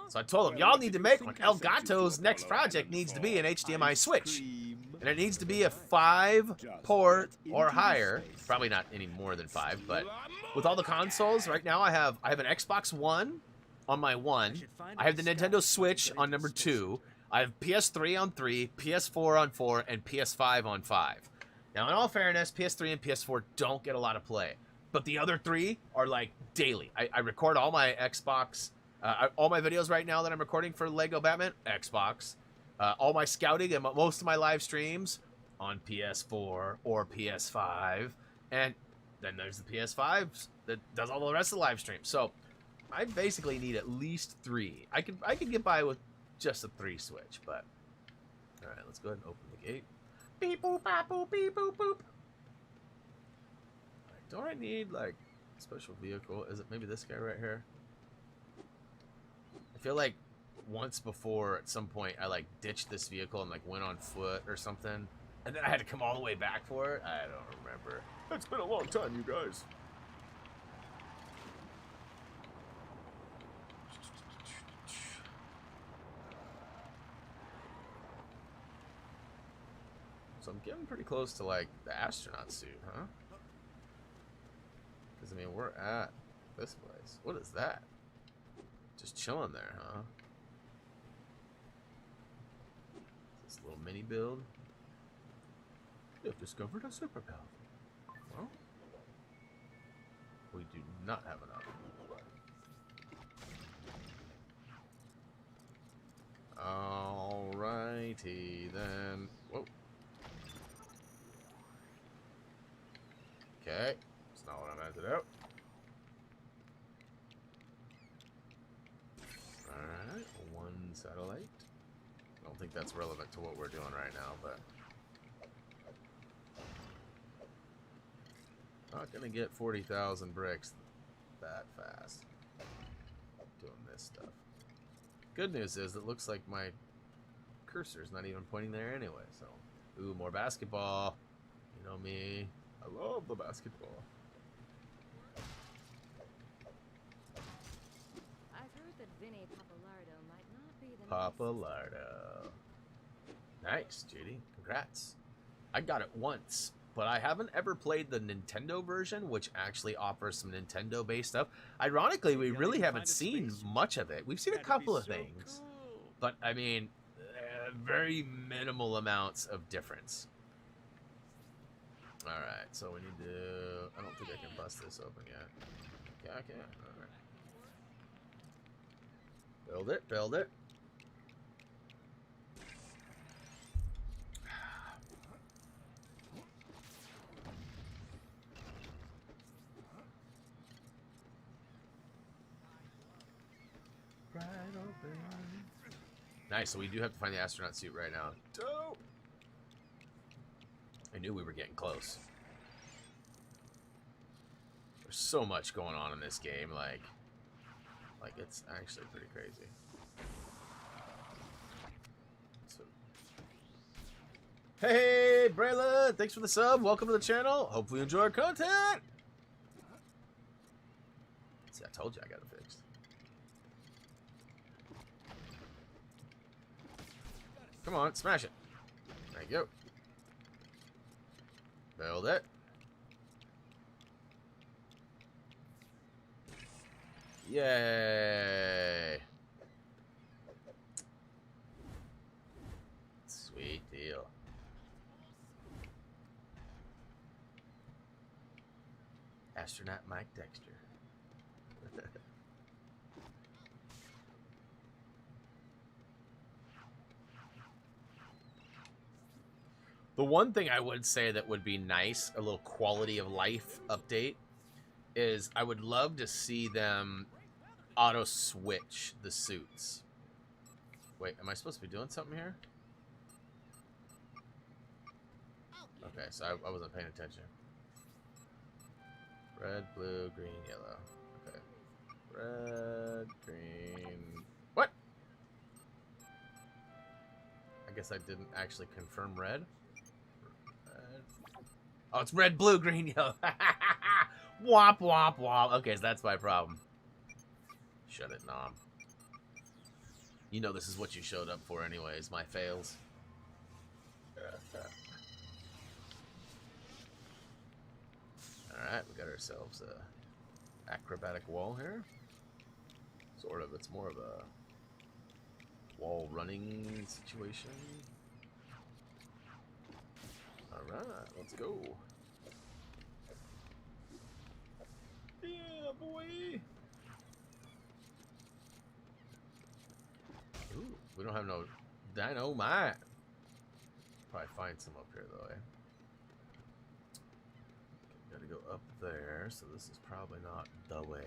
So I told him, y'all need to make one. Elgato's next project needs to be an HDMI switch. And it needs to be a 5-port or higher. Probably not any more than 5, but with all the consoles, right now I have an Xbox One on my 1. I have the Nintendo Switch on number 2. I have PS3 on 3, PS4 on 4, and PS5 on 5. Now, in all fairness, PS3 and PS4 don't get a lot of play. But the other 3 are like daily. I record all my Xbox, all my videos right now that I'm recording for Lego Batman, Xbox. All my scouting and most of my live streams on PS4 or PS5. And then there's the PS5 that does all the rest of the live streams. So I basically need at least 3. I could get by with just a 3 switch, but all right, let's go ahead and open the gate. Beep boop bop boop beep boop boop. Right, don't I need like a special vehicle? Is it maybe this guy right here? I feel like once before at some point I like ditched this vehicle and like went on foot or something, and then I had to come all the way back for it. I don't remember. It's been a long time, you guys. So I'm getting pretty close to like the astronaut suit, huh? Because I mean we're at this place. What is that? Just chilling there, huh? This little mini build. You've discovered a superpower. Well, we do not have enough. Alrighty then. Whoa. Okay. That's not what I meant to do. Alright. 1 satellite. I don't think that's relevant to what we're doing right now, but not gonna get 40,000 bricks that fast doing this stuff. Good news is it looks like my cursor's not even pointing there anyway, so ooh, more basketball. You know me, I love the basketball. I've heard that Vinny Pappalardo might not be the Pappalardo. Nice, JD. Congrats. I got it once, but I haven't ever played the Nintendo version, which actually offers some Nintendo-based stuff. Ironically, we really haven't seen much of it. We've seen a couple of things, but I mean, very minimal amounts of difference. All right, so we need to. I don't think I can bust this open yet. Okay. All right. Build it. Build it. Right open. Nice. So we do have to find the astronaut suit right now. Dope. I knew we were getting close. There's so much going on in this game, like it's actually pretty crazy. So, hey, Brayla, thanks for the sub. Welcome to the channel. Hopefully you enjoy our content. See, I told you I got it fixed. Come on, smash it. There you go. Build it. Yay. Sweet deal. Astronaut Mike Dexter. The one thing I would say that would be nice, a little quality of life update, is I would love to see them auto switch the suits. Wait, am I supposed to be doing something here? Okay, so I wasn't paying attention. Red, blue, green, yellow. Okay. Red, green. What? I guess I didn't actually confirm red. Oh, it's red, blue, green, yellow. Womp, womp, womp. Okay, so that's my problem. Shut it, Nom. You know this is what you showed up for anyways, my fails. Alright, we got ourselves a acrobatic wall here. Sort of, it's more of a wall running situation. Alright, let's go. Yeah, boy! Ooh, we don't have no dynamite. Probably find some up here, though, eh? Gotta go up there, so this is probably not the way.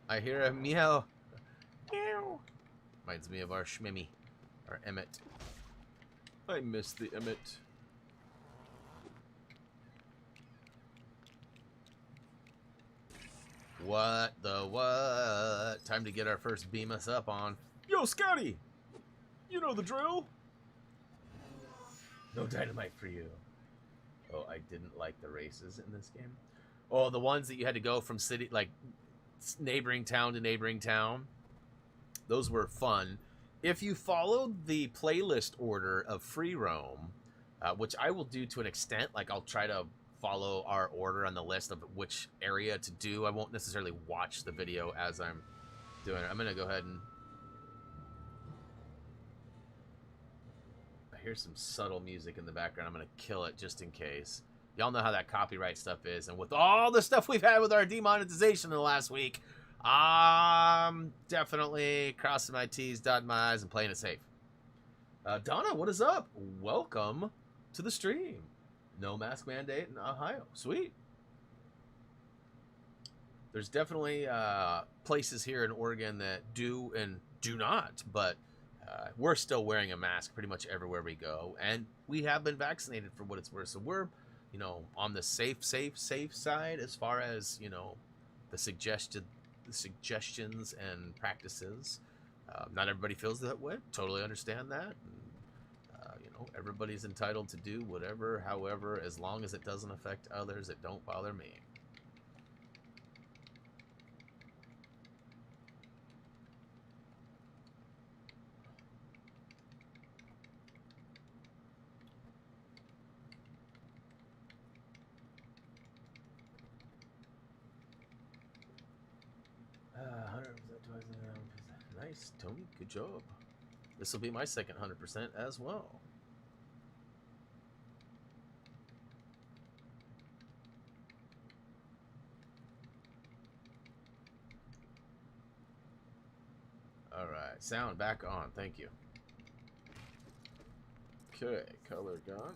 I hear a meow. Meow. Reminds me of our Schmimmy, our Emmett. I miss the Emmett. What the what? Time to get our first beam us up on. Yo, Scotty! You know the drill. No dynamite for you. Oh, I didn't like the races in this game. Oh, the ones that you had to go from city, like neighboring town to neighboring town. Those were fun. If you followed the playlist order of free roam, which I will do to an extent, like I'll try to follow our order on the list of which area to do. I won't necessarily watch the video as I'm doing it. I'm going to go ahead and... I hear some subtle music in the background. I'm going to kill it just in case. Y'all know how that copyright stuff is. And with all the stuff we've had with our demonetization in the last week, I'm definitely crossing my T's, dotting my I's, and playing it safe. Donna, what is up? Welcome to the stream. No mask mandate in Ohio. Sweet. There's definitely places here in Oregon that do and do not, but we're still wearing a mask pretty much everywhere we go, and we have been vaccinated for what it's worth. So we're, you know, on the safe side as far as, you know, the suggestions and practices. Not everybody feels that way. Totally understand that. And, you know, everybody's entitled to do whatever, however, as long as it doesn't affect others, it don't bother me. Nice, Tony. Good job. This will be my second 100% as well. Alright, sound back on. Thank you. Okay, color gun.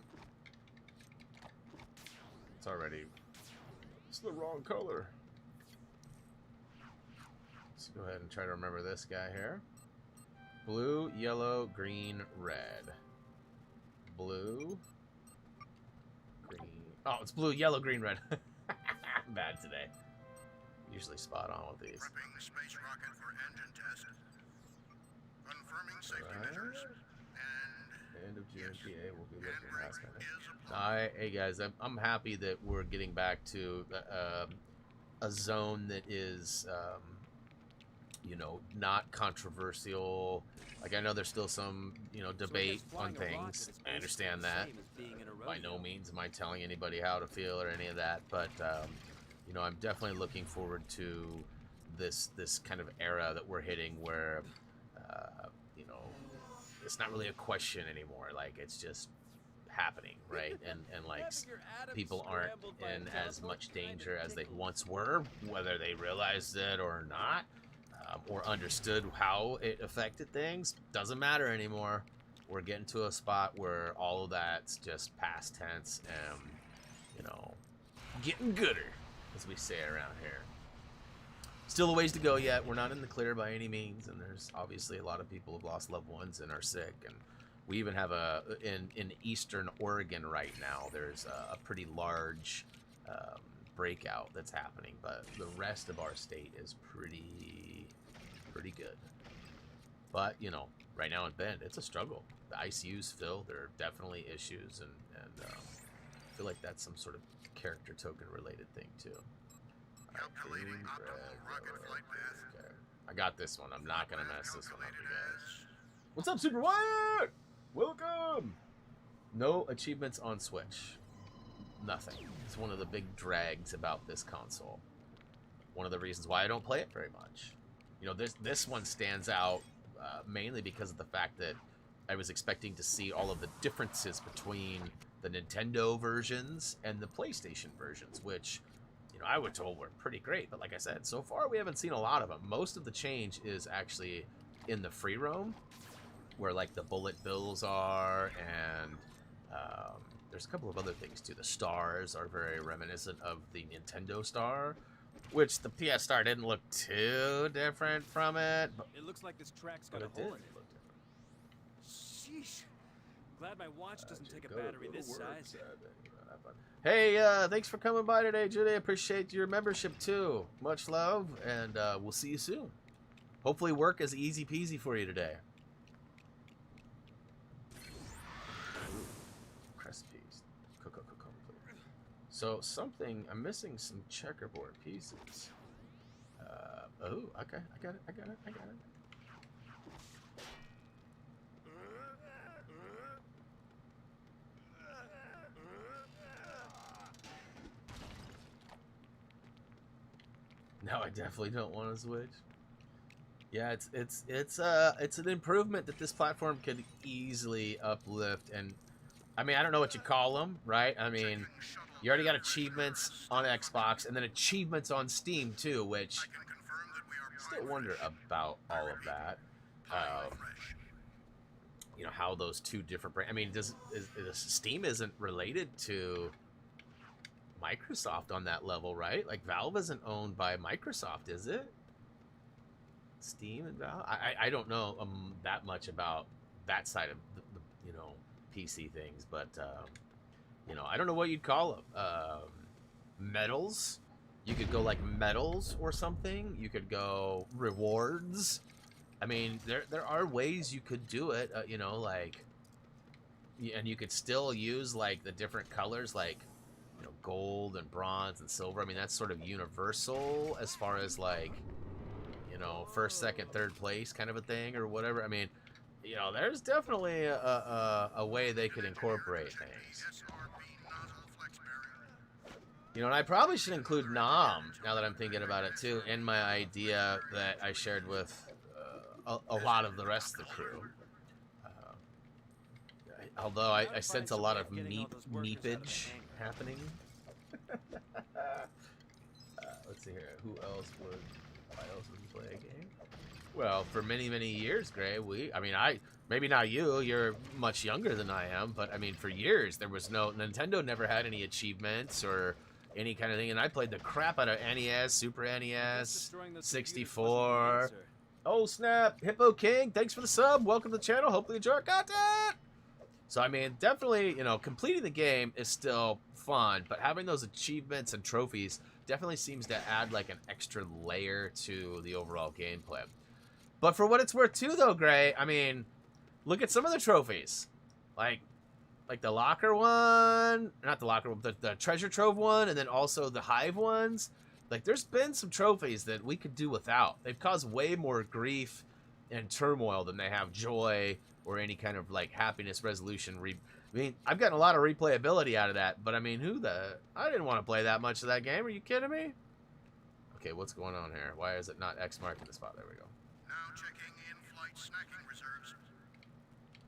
It's the wrong color. Let's go ahead and try to remember this guy here. Blue, yellow, green, red. Blue, green. Oh, it's blue, yellow, green, red. I'm bad today. Usually spot on with these. Prepping space rocket for engine test. Confirming safety measures. And End of June, yes, PA will be looking handbrake last minute. is applied. Hey guys, I'm happy that we're getting back to a zone that is, you know, not controversial. Like, I know there's still some, you know, debate on things. I understand that. By no means am I telling anybody how to feel or any of that, but you know, I'm definitely looking forward to this kind of era that we're hitting where, you know, it's not really a question anymore. Like, it's just happening, right? And like, people aren't in as much danger as they once were, whether they realized it or not, or understood how it affected things. Doesn't matter anymore. We're getting to a spot where all of that's just past tense and, you know, getting gooder, as we say around here. Still a ways to go yet. We're not in the clear by any means, and there's obviously a lot of people who've lost loved ones and are sick, and we even have in eastern Oregon right now, there's a pretty large breakout that's happening, but the rest of our state is pretty good. But, you know, right now in Bend, it's a struggle. The ICU's filled. There are definitely issues, and I feel like that's some sort of character token related thing too. Calculating optimal rocket flight path. Okay. I got this one. I'm not gonna mess this one up Calculated again. as What's up, Super Wyatt? Welcome. No achievements on Switch. Nothing. It's one of the big drags about this console. One of the reasons why I don't play it very much. You know, this one stands out mainly because of the fact that I was expecting to see all of the differences between the Nintendo versions and the PlayStation versions, which, you know, I was told were pretty great. But like I said, so far we haven't seen a lot of them. Most of the change is actually in the free roam, where like the bullet bills are, and there's a couple of other things too. The stars are very reminiscent of the Nintendo star, which the PS Star didn't look too different from it. But It looks like this track's got it a did hole in it. look different. Sheesh. Glad my watch doesn't take a battery this size. Hey, thanks for coming by today, Judy. Appreciate your membership too. Much love, and we'll see you soon. Hopefully work is easy peasy for you today. Recipes. Cook. So something, I'm missing some checkerboard pieces. Oh, okay, I got it. No, I definitely don't want to switch. Yeah, it's an improvement that this platform could easily uplift, and I mean, I don't know what you call them, right? I mean, you already got achievements on Xbox and then achievements on Steam too, which I can confirm that we are I still wonder about all of that. You know, how those two different brands. I mean, Steam isn't related to Microsoft on that level, right? Like, Valve isn't owned by Microsoft, is it? Steam and Valve? I don't know that much about that side of the you know, PC things, but you know, I don't know what you'd call them. Medals? You could go like medals or something. You could go rewards. I mean, there are ways you could do it. You know, like, and you could still use like the different colors, like, you know, gold and bronze and silver. I mean, that's sort of universal as far as like, you know, first, second, third place kind of a thing or whatever. I mean, you know, there's definitely a way they could incorporate things. SRB nozzle flex barrier. You know, and I probably should include Nom, now that I'm thinking about it too, in my idea that I shared with a lot of the rest of the crew. Although I sense a lot of meepage happening. Let's see here. Who else would play a game? Well, for many, many years, Gray, maybe not you, you're much younger than I am, but I mean, for years, Nintendo never had any achievements or any kind of thing, and I played the crap out of NES, Super NES, 64. Oh, snap. Hippo King, thanks for the sub. Welcome to the channel. Hopefully you enjoy our content. So, I mean, definitely, completing the game is still fun, but having those achievements and trophies definitely seems to add, like, an extra layer to the overall gameplay. But for what it's worth, too, though, Gray, I mean, look at some of the trophies. Like the locker one, not the locker one, the treasure trove one, and then also the hive ones. Like, there's been some trophies that we could do without. They've caused way more grief and turmoil than they have joy or any kind of, like, happiness resolution. I mean, I've gotten a lot of replayability out of that, but I mean, I didn't want to play that much of that game. Are you kidding me? Okay, what's going on here? Why is it not X marking the spot? There we go. Now checking in-flight snacking reserves.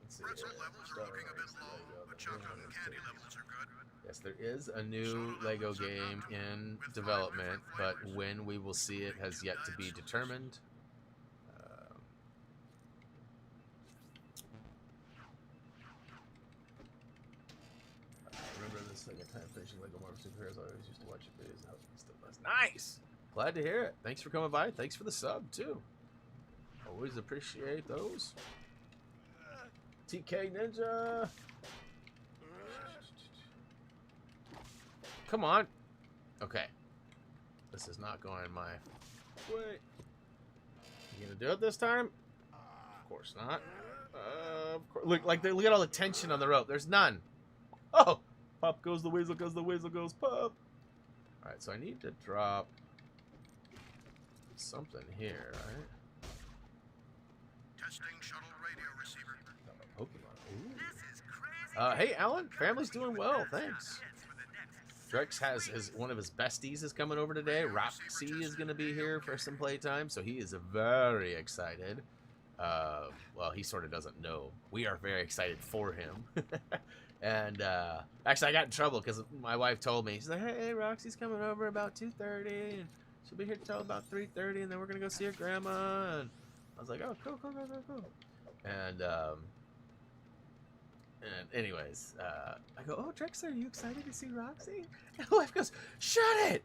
Let's see Pretzel here. levels are looking a bit low, but chocolate and candy levels are good. Yes, there is a new Lego game in development, but when we will see it has yet to be determined. Remember this second time finishing Lego Marvel Superheroes. I always used to watch your videos. Nice! Glad to hear it. Thanks for coming by. Thanks for the sub, too. Always appreciate those. TK Ninja! Come on. Okay. This is not going my way. You gonna do it this time? Of course not. Of course. Look at all the tension on the rope. There's none. Oh! Pop goes the weasel, goes the weasel, goes pop. Alright, so I need to drop something here, right? Testing shuttle radio receiver. Pokemon. Ooh. Hey, Alan. Family's doing well. Thanks. Drex has one of his besties is coming over today. Roxy is going to be here for some playtime, so he is very excited. Well, he sort of doesn't know. We are very excited for him. And actually, I got in trouble because my wife told me. She's like, hey, Roxy's coming over about 2:30, and she'll be here till about 3:30, and then we're going to go see her grandma. And I was like, oh, cool. And anyways, I go, oh, Drex, are you excited to see Roxy? And my wife goes, shut it!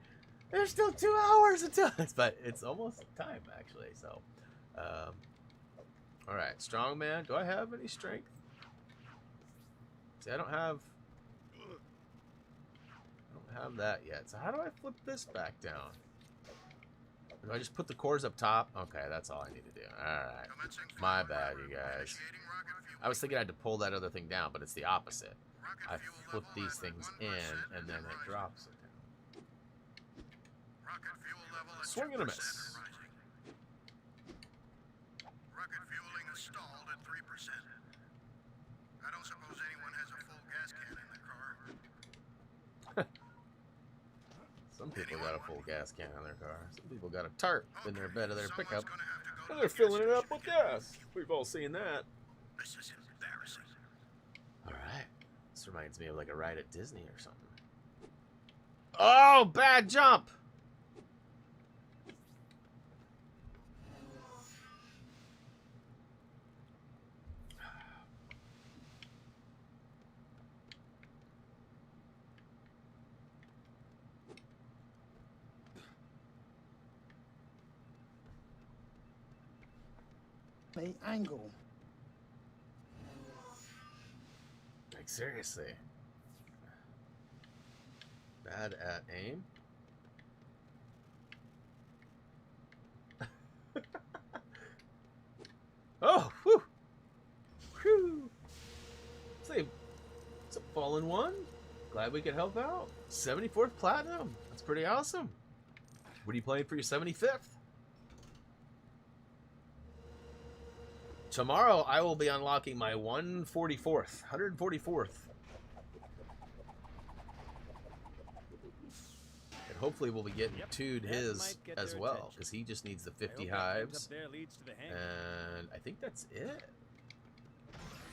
There's still 2 hours until it's, but it's almost time, actually, so. Alright, strongman. Do I have any strength? See, I don't have that yet. So how do I flip this back down? Do I just put the cores up top? Okay, that's all I need to do. Alright. My bad, you guys. I was thinking I had to pull that other thing down, but it's the opposite. I flip these things in, and then it drops it down. Swing and a miss. Rocket fueling is stalled at 3%. I don't suppose anyone has a full gas can in their car. Some people got a full gas can in their car. Some people got a tarp in their bed of their pickup. And they're filling it up with gas. We've all seen that. This is embarrassing. Alright. This reminds me of like a ride at Disney or something. Oh, bad jump! Angle. Like, seriously. Bad at aim? Oh, whew! Whew! See, it's a fallen one. Glad we could help out. 74th Platinum. That's pretty awesome. What are you playing for your 75th? Tomorrow, I will be unlocking my 144th. And hopefully we'll be getting Tude his as well, because he just needs the 50 hives. And I think that's it.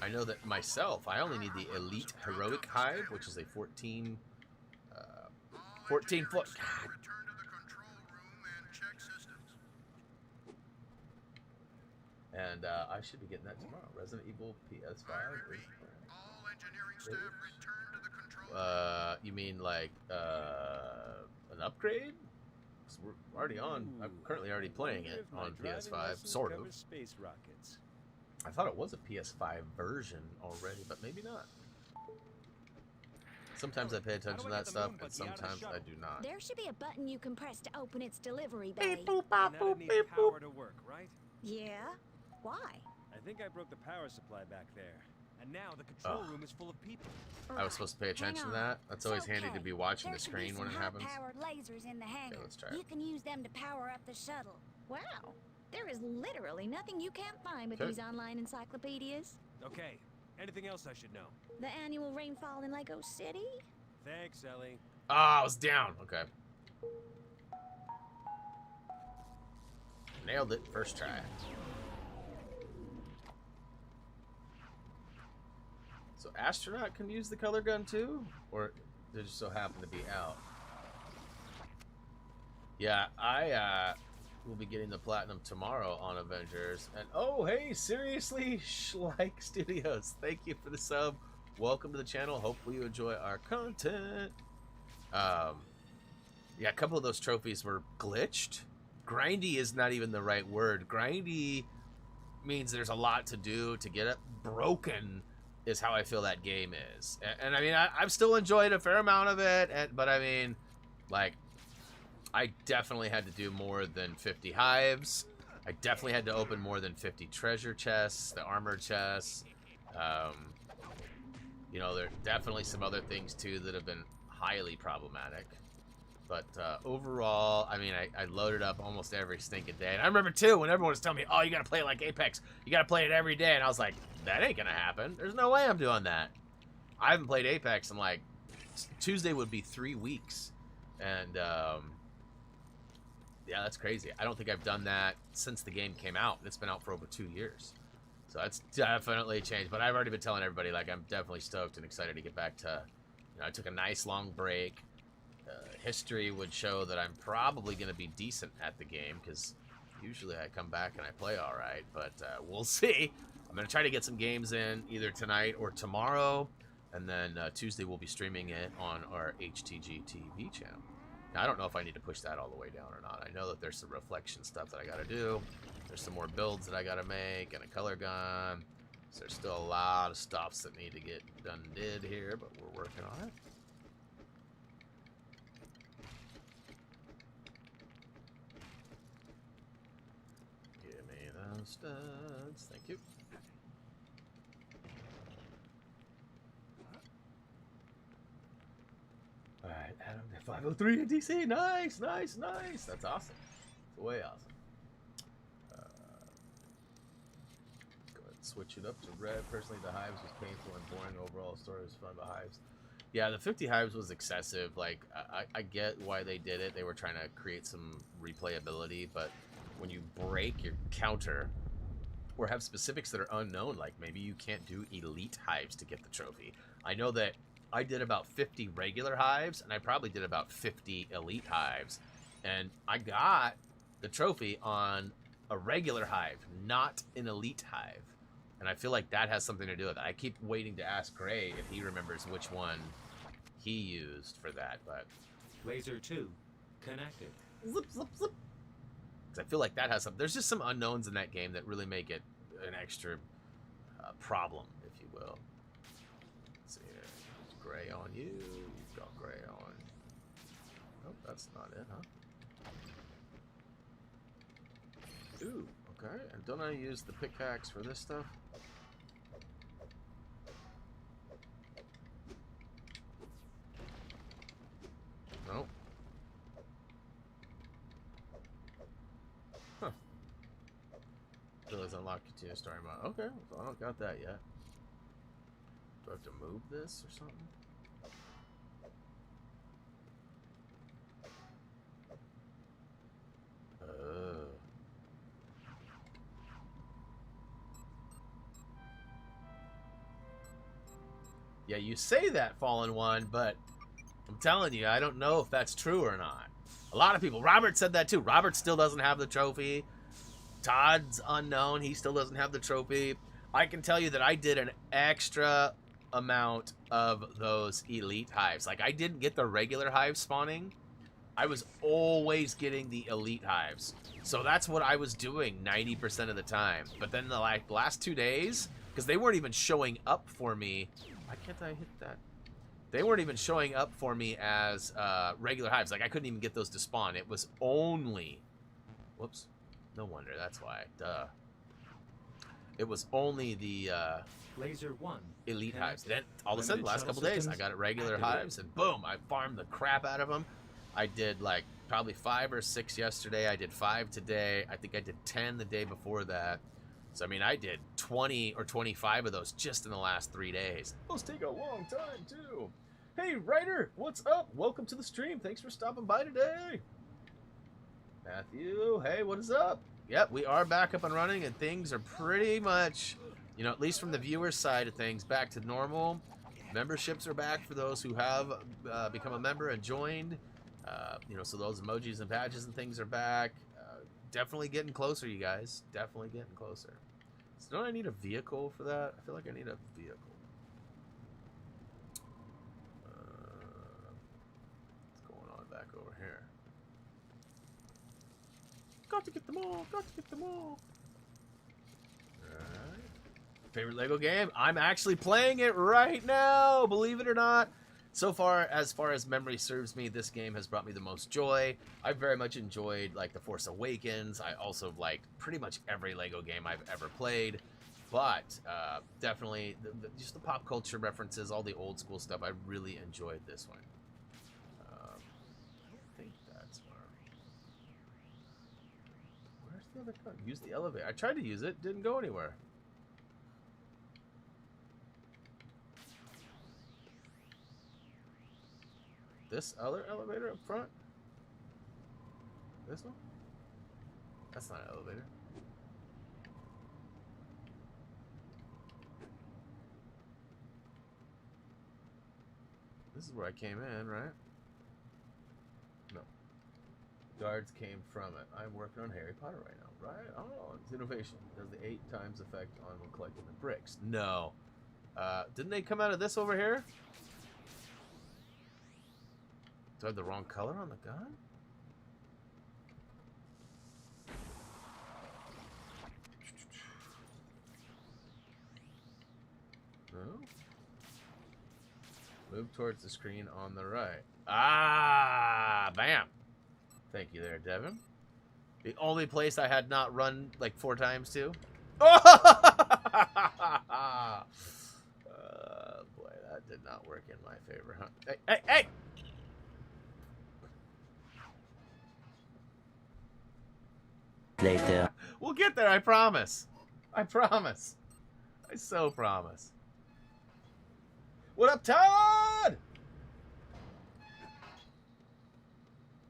I know that myself, I only need the Elite Heroic Hive, which is a 14 foot. God. Return to the control room and check systems. And I should be getting that tomorrow. Resident Evil PS5. I repeat, all engineering staff return to the control room. You mean like an upgrade? 'Cause we're already on. I'm currently already playing it on PS5, sort of. Space rockets. I thought it was a PS5 version already, but maybe not. Sometimes I pay attention to that stuff, and sometimes I do not. There should be a button you can press to open its delivery bay. Beep boop And bop that'll boop need beep power boop. to work, right? Yeah? Why? I think I broke the power supply back there. And now the control room is full of people. I was supposed to pay attention to that. That's always handy to be watching the screen when it happens. Powered lasers in the hangar. let's try it. You can use them to power up the shuttle. Wow. There is literally nothing you can't find with Okay. these online encyclopedias. Okay. Anything else I should know? The annual rainfall in Lego City? Thanks, Ellie. Ah, I was down. Okay. Nailed it. First try. So astronaut can use the color gun too? Or they just so happen to be out? Yeah, I will be getting the platinum tomorrow on Avengers. And oh, hey, seriously? Schleich Studios. Thank you for the sub. Welcome to the channel. Hopefully you enjoy our content. Yeah, a couple of those trophies were glitched. Grindy is not even the right word. Grindy means there's a lot to do to get it. Broken is how I feel that game is. And I mean, I've still enjoyed a fair amount of it. But I mean, like, I definitely had to do more than 50 hives. I definitely had to open more than 50 treasure chests, the armor chests. You know, there are definitely some other things too that have been highly problematic. But overall, I mean, I loaded up almost every stinking day. And I remember too, when everyone was telling me, oh, you gotta play it like Apex. You gotta play it every day. And I was like, that ain't gonna happen. There's no way I'm doing that. I haven't played Apex in like, Tuesday would be 3 weeks. And yeah, that's crazy. I don't think I've done that since the game came out. It's been out for over 2 years. So that's definitely changed. But I've already been telling everybody, like, I'm definitely stoked and excited to get back to, you know, I took a nice long break. History would show that I'm probably going to be decent at the game, because usually I come back and I play all right. But we'll see. I'm going to try to get some games in either tonight or tomorrow. And then Tuesday we'll be streaming it on our HTG TV channel. Now, I don't know if I need to push that all the way down or not. I know that there's some reflection stuff that I got to do. There's some more builds that I got to make and a color gun. So there's still a lot of stops that need to get done here, but we're working on it. Give me those studs. Thank you. Alright, Adam, 503 in DC. Nice, nice, nice. That's awesome. It's way awesome. Go ahead and switch it up to red. Personally, the hives was painful and boring. Overall, the story was fun, but hives. Yeah, the 50 hives was excessive. Like, I get why they did it. They were trying to create some replayability, but when you break your counter or have specifics that are unknown, like maybe you can't do elite hives to get the trophy. I know that I did about 50 regular hives, and I probably did about 50 elite hives. And I got the trophy on a regular hive, not an elite hive. And I feel like that has something to do with it. I keep waiting to ask Gray if he remembers which one he used for that, but... Laser 2, connected. Zip, zip, zip. Because I feel like that has some... There's just some unknowns in that game that really make it an extra problem, if you will. Let's see here. Gray on you. You've got gray on. Nope, that's not it, huh? Ooh, okay. And don't I use the pickaxe for this stuff? Nope. Huh. Realize unlock continuous story mode. Okay, so I don't got that yet. Do I have to move this or something? Yeah, you say that, Fallen One, but I'm telling you, I don't know if that's true or not. A lot of people, Robert said that too. Robert still doesn't have the trophy. Todd's unknown. He still doesn't have the trophy. I can tell you that I did an extra amount of those elite hives. Like, I didn't get the regular hive spawning. I was always getting the elite hives. So that's what I was doing 90% of the time. But then the last 2 days, because they weren't even showing up for me. Why can't I hit that? They weren't even showing up for me as regular hives. Like, I couldn't even get those to spawn. It was only... Whoops. No wonder. That's why. Duh. It was only the Laser 1. elite hives. Then, all of a sudden, the last couple days, I got regular hives, and boom, I farmed the crap out of them. I did, like, probably 5 or 6 yesterday. I did 5 today. I think I did 10 the day before that. So, I mean, I did 20 or 25 of those just in the last 3 days. Those take a long time, too. Hey, Ryder, what's up? Welcome to the stream. Thanks for stopping by today. Matthew, hey, what is up? Yep, we are back up and running, and things are pretty much, you know, at least from the viewer's side of things, back to normal. Memberships are back for those who have become a member and joined. You know, so those emojis and badges and things are back. Definitely getting closer, you guys. Definitely getting closer. So don't I need a vehicle for that? I feel like I need a vehicle. What's going on back over here? Got to get them all. Got to get them all. Alright. Favorite Lego game? I'm actually playing it right now, believe it or not. So far as memory serves me, this game has brought me the most joy. I very much enjoyed, like, The Force Awakens. I also liked pretty much every Lego game I've ever played. But definitely, just the pop culture references, all the old school stuff, I really enjoyed this one. I think that's where... Where's the other gun? Use the elevator. I tried to use it. Didn't go anywhere. This other elevator up front? This one? That's not an elevator. This is where I came in, right? No. Guards came from it. I'm working on Harry Potter right now, right? Oh, it's innovation. Does the 8 times effect on when collecting the bricks? No. Didn't they come out of this over here? Do I have the wrong color on the gun? No? Move towards the screen on the right. Ah! Bam! Thank you there, Devin. The only place I had not run like 4 times to. Oh! Boy, that did not work in my favor, huh? Hey, hey, hey! Later. We'll get there, I promise. I promise. I so promise. What up, Todd?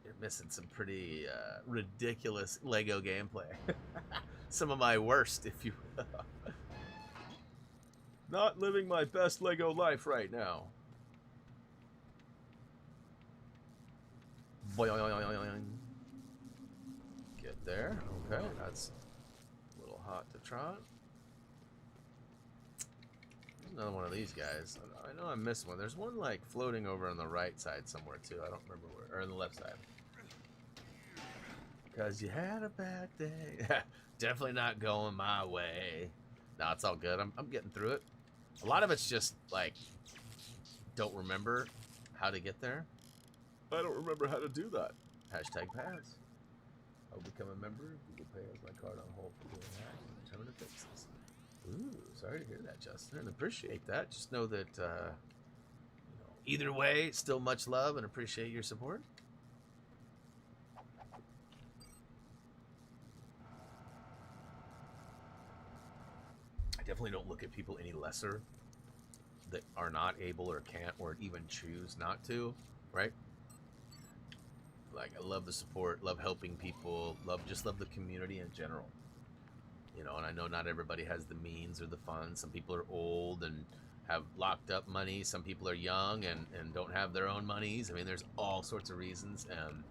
You're missing some pretty ridiculous Lego gameplay. Some of my worst, if you will. Not living my best Lego life right now. Boing. Get there. Okay, that's a little hot to trot. There's another one of these guys. I know I missed one. There's one like floating over on the right side somewhere too. I don't remember where. Or on the left side. Because you had a bad day. Definitely not going my way. No, it's all good. I'm getting through it. A lot of it's just like don't remember how to get there. I don't remember how to do that. Hashtag pass. I'll become a member. Google Pay has my card on hold for doing that. I'm determined to fix this. Ooh, sorry to hear that, Justin. And appreciate that. Just know that, you know, either way, still much love and appreciate your support. I definitely don't look at people any lesser that are not able or can't or even choose not to, right? Like, I love the support, love helping people, just love the community in general. You know, and I know not everybody has the means or the funds. Some people are old and have locked up money. Some people are young and don't have their own monies. I mean, there's all sorts of reasons, and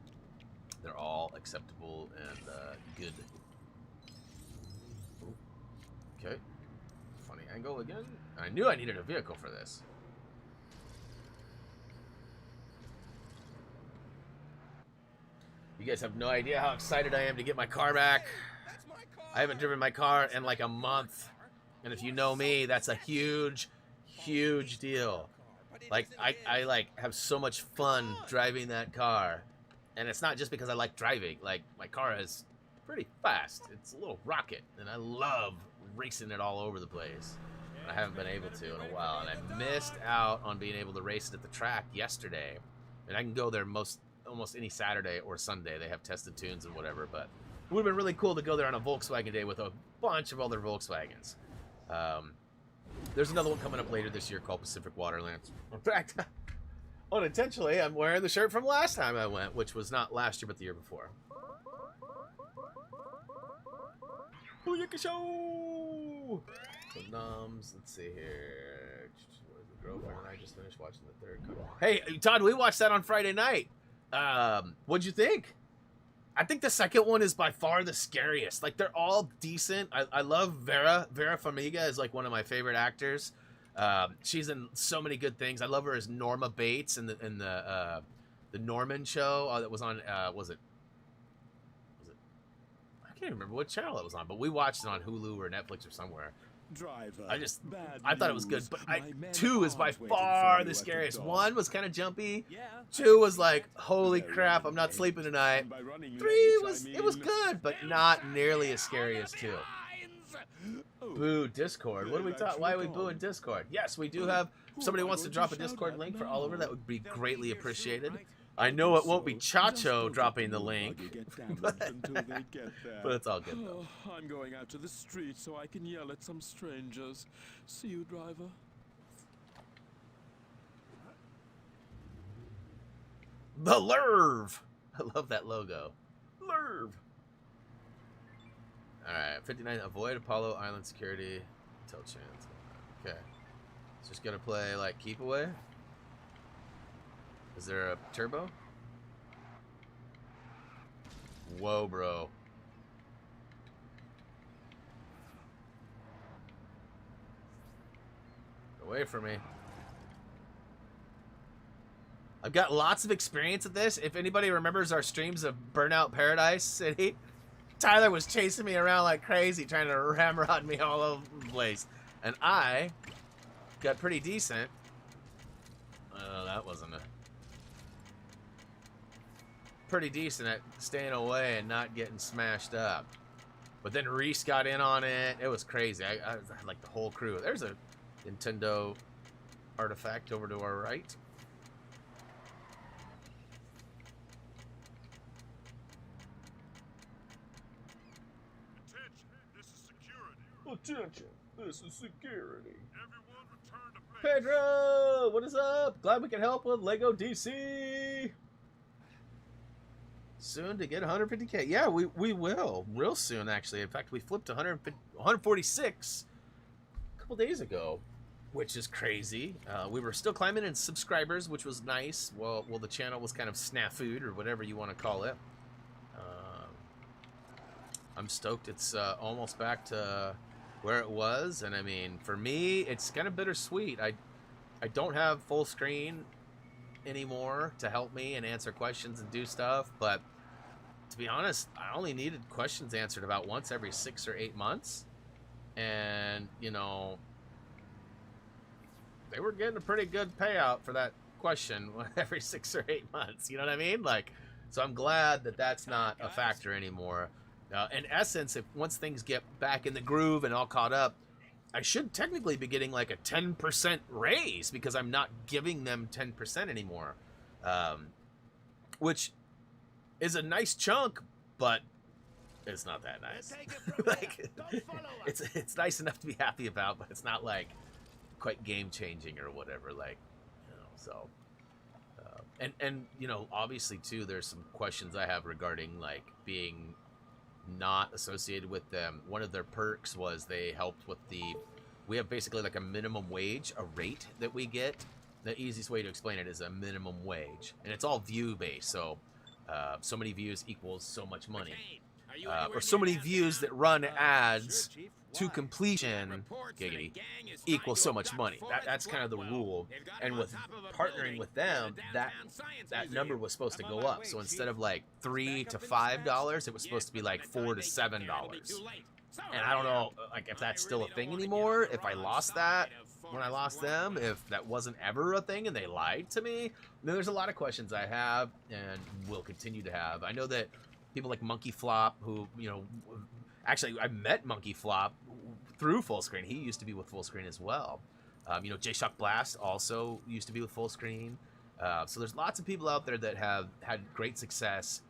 they're all acceptable and good. Okay. Funny angle again. I knew I needed a vehicle for this. You guys have no idea how excited I am to get my car back. I haven't driven my car in like a month. And if you know me, that's a huge, huge deal. Like, I like have so much fun driving that car. And it's not just because I like driving. Like, my car is pretty fast. It's a little rocket. And I love racing it all over the place. I haven't been able to in a while. And I missed out on being able to race it at the track yesterday. And I can go there almost any Saturday or Sunday. They have tested tunes and whatever. But it would have been really cool to go there on a Volkswagen day with a bunch of other Volkswagens. There's another one coming up later this year called Pacific Waterlands. In fact, unintentionally, I'm wearing the shirt from last time I went, which was not last year, but the year before. Booyaka Show! So, Nums, let's see here. Where's the girlfriend? And I just finished watching the third. Hey, Todd, we watched that on Friday night. What'd you think? I think the second one is by far the scariest. Like, they're all decent. I love Vera. Vera Farmiga is like one of my favorite actors. She's in so many good things. I love her as Norma Bates in the Norman show that was on. Was it? I can't remember what channel it was on, but we watched it on Hulu or Netflix or somewhere. Driver, I thought it was good, but 2 is by far the scariest. 1 was kind of jumpy. Yeah. 2 was like, holy crap, I'm not sleeping tonight. 3 was good, but not nearly as scary as 2. Boo Discord. What are we talking? Why are we booing Discord? Yes, we do have. If somebody wants to drop a Discord link for Oliver, that would be greatly appreciated. I know it won't be Chacho dropping the link, but it's all good though. Oh, I'm going out to the street so I can yell at some strangers. See you, driver. The Lurv. I love that logo. Lurv. Alright, 59, avoid Apollo Island security. Tell chance. Okay. Just gonna play, like, keep away? Is there a turbo? Whoa, bro. Away from me. I've got lots of experience at this. If anybody remembers our streams of Burnout Paradise City, Tyler was chasing me around like crazy, trying to ramrod me all over the place. And I got pretty decent. That wasn't a... pretty decent at staying away and not getting smashed up. But then Reese got in on it. It was crazy. I had like the whole crew. There's a Nintendo artifact over to our right. Attention, this is security. Everyone return to base. Pedro, what is up? Glad we can help with Lego DC. Soon to get 150K. Yeah, we will. Real soon, actually. In fact, we flipped 146 a couple days ago, which is crazy. We were still climbing in subscribers, which was nice. Well, the channel was kind of snafu'd, or whatever you want to call it. I'm stoked it's almost back to where it was. And, I mean, for me, it's kind of bittersweet. I don't have full screen anymore to help me and answer questions and do stuff, but to be honest, I only needed questions answered about once every 6 or 8 months, and you know, they were getting a pretty good payout for that question every 6 or 8 months, you know what I mean? Like, so I'm glad that that's not a factor anymore. In essence, if once things get back in the groove and all caught up, I should technically be getting like a 10% raise because I'm not giving them 10% anymore, which is a nice chunk, but it's not that nice. Like, it's nice enough to be happy about, but it's not like quite game changing or whatever. Like, you know, so and you know, obviously too, there's some questions I have regarding like being not associated with them. One of their perks was they helped with we have basically like a minimum wage, a rate that we get. The easiest way to explain it is a minimum wage, and it's all view based. So so many views equals so much money, or so many views that run ads to Why? completion, Reports that a giggity, gang is trying equals to so much abduct money. Forrest That's kind of the Blackwell. rule. They've got him And on with top of a partnering building with near them, the that downtown Science that Museum. number was supposed to I'm go on my up. way, So Chief. instead of like $3 Back to up in $5, it was Yes, supposed to be but by like the time $4 they to get there, it'll be $7. too late. So And I don't hurry know, up. like if I that's still really a thing don't wanna get anymore. on the If I wrong lost side that of when I Forrest lost them, Blackwell. if that wasn't ever a thing and they lied to me, then there's a lot of questions I have and will continue to have. I know that people like Monkey Flop, who actually I met Monkey Flop through Full Screen. He used to be with Full Screen as well. J-Shock Blast also used to be with Full Screen. So there's lots of people out there that have had great success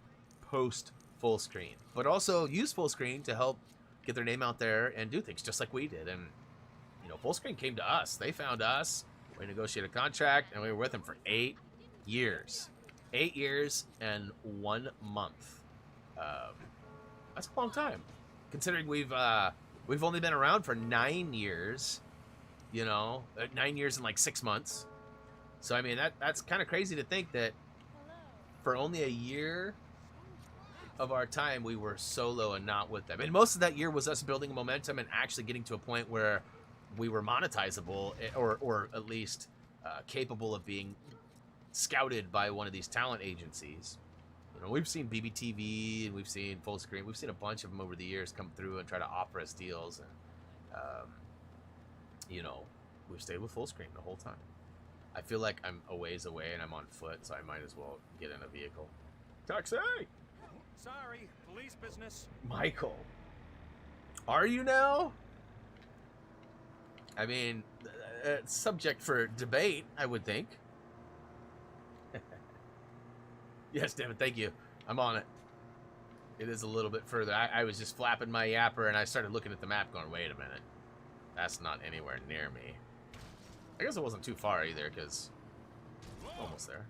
post Full Screen, but also use Full Screen to help get their name out there and do things just like we did. And Full Screen came to us. They found us. We negotiated a contract, and we were with them for 8 years. 8 years and 1 month. That's a long time, considering we've only been around for 9 years. 9 years and like 6 months. So I mean that's kind of crazy to think that for only a year of our time we were solo and not with them. And most of that year was us building momentum and actually getting to a point where we were monetizable, or at least capable of being scouted by one of these talent agencies. We've seen BBTV and we've seen Full Screen. We've seen a bunch of them over the years come through and try to offer us deals. And, we've stayed with Full Screen the whole time. I feel like I'm a ways away and I'm on foot, so I might as well get in a vehicle. Taxi! Sorry, police business. Michael. Are you now? I mean, it's subject for debate, I would think. Yes, David, thank you. I'm on it. It is a little bit further. I was just flapping my yapper and I started looking at the map going, wait a minute. That's not anywhere near me. I guess it wasn't too far either, because almost there.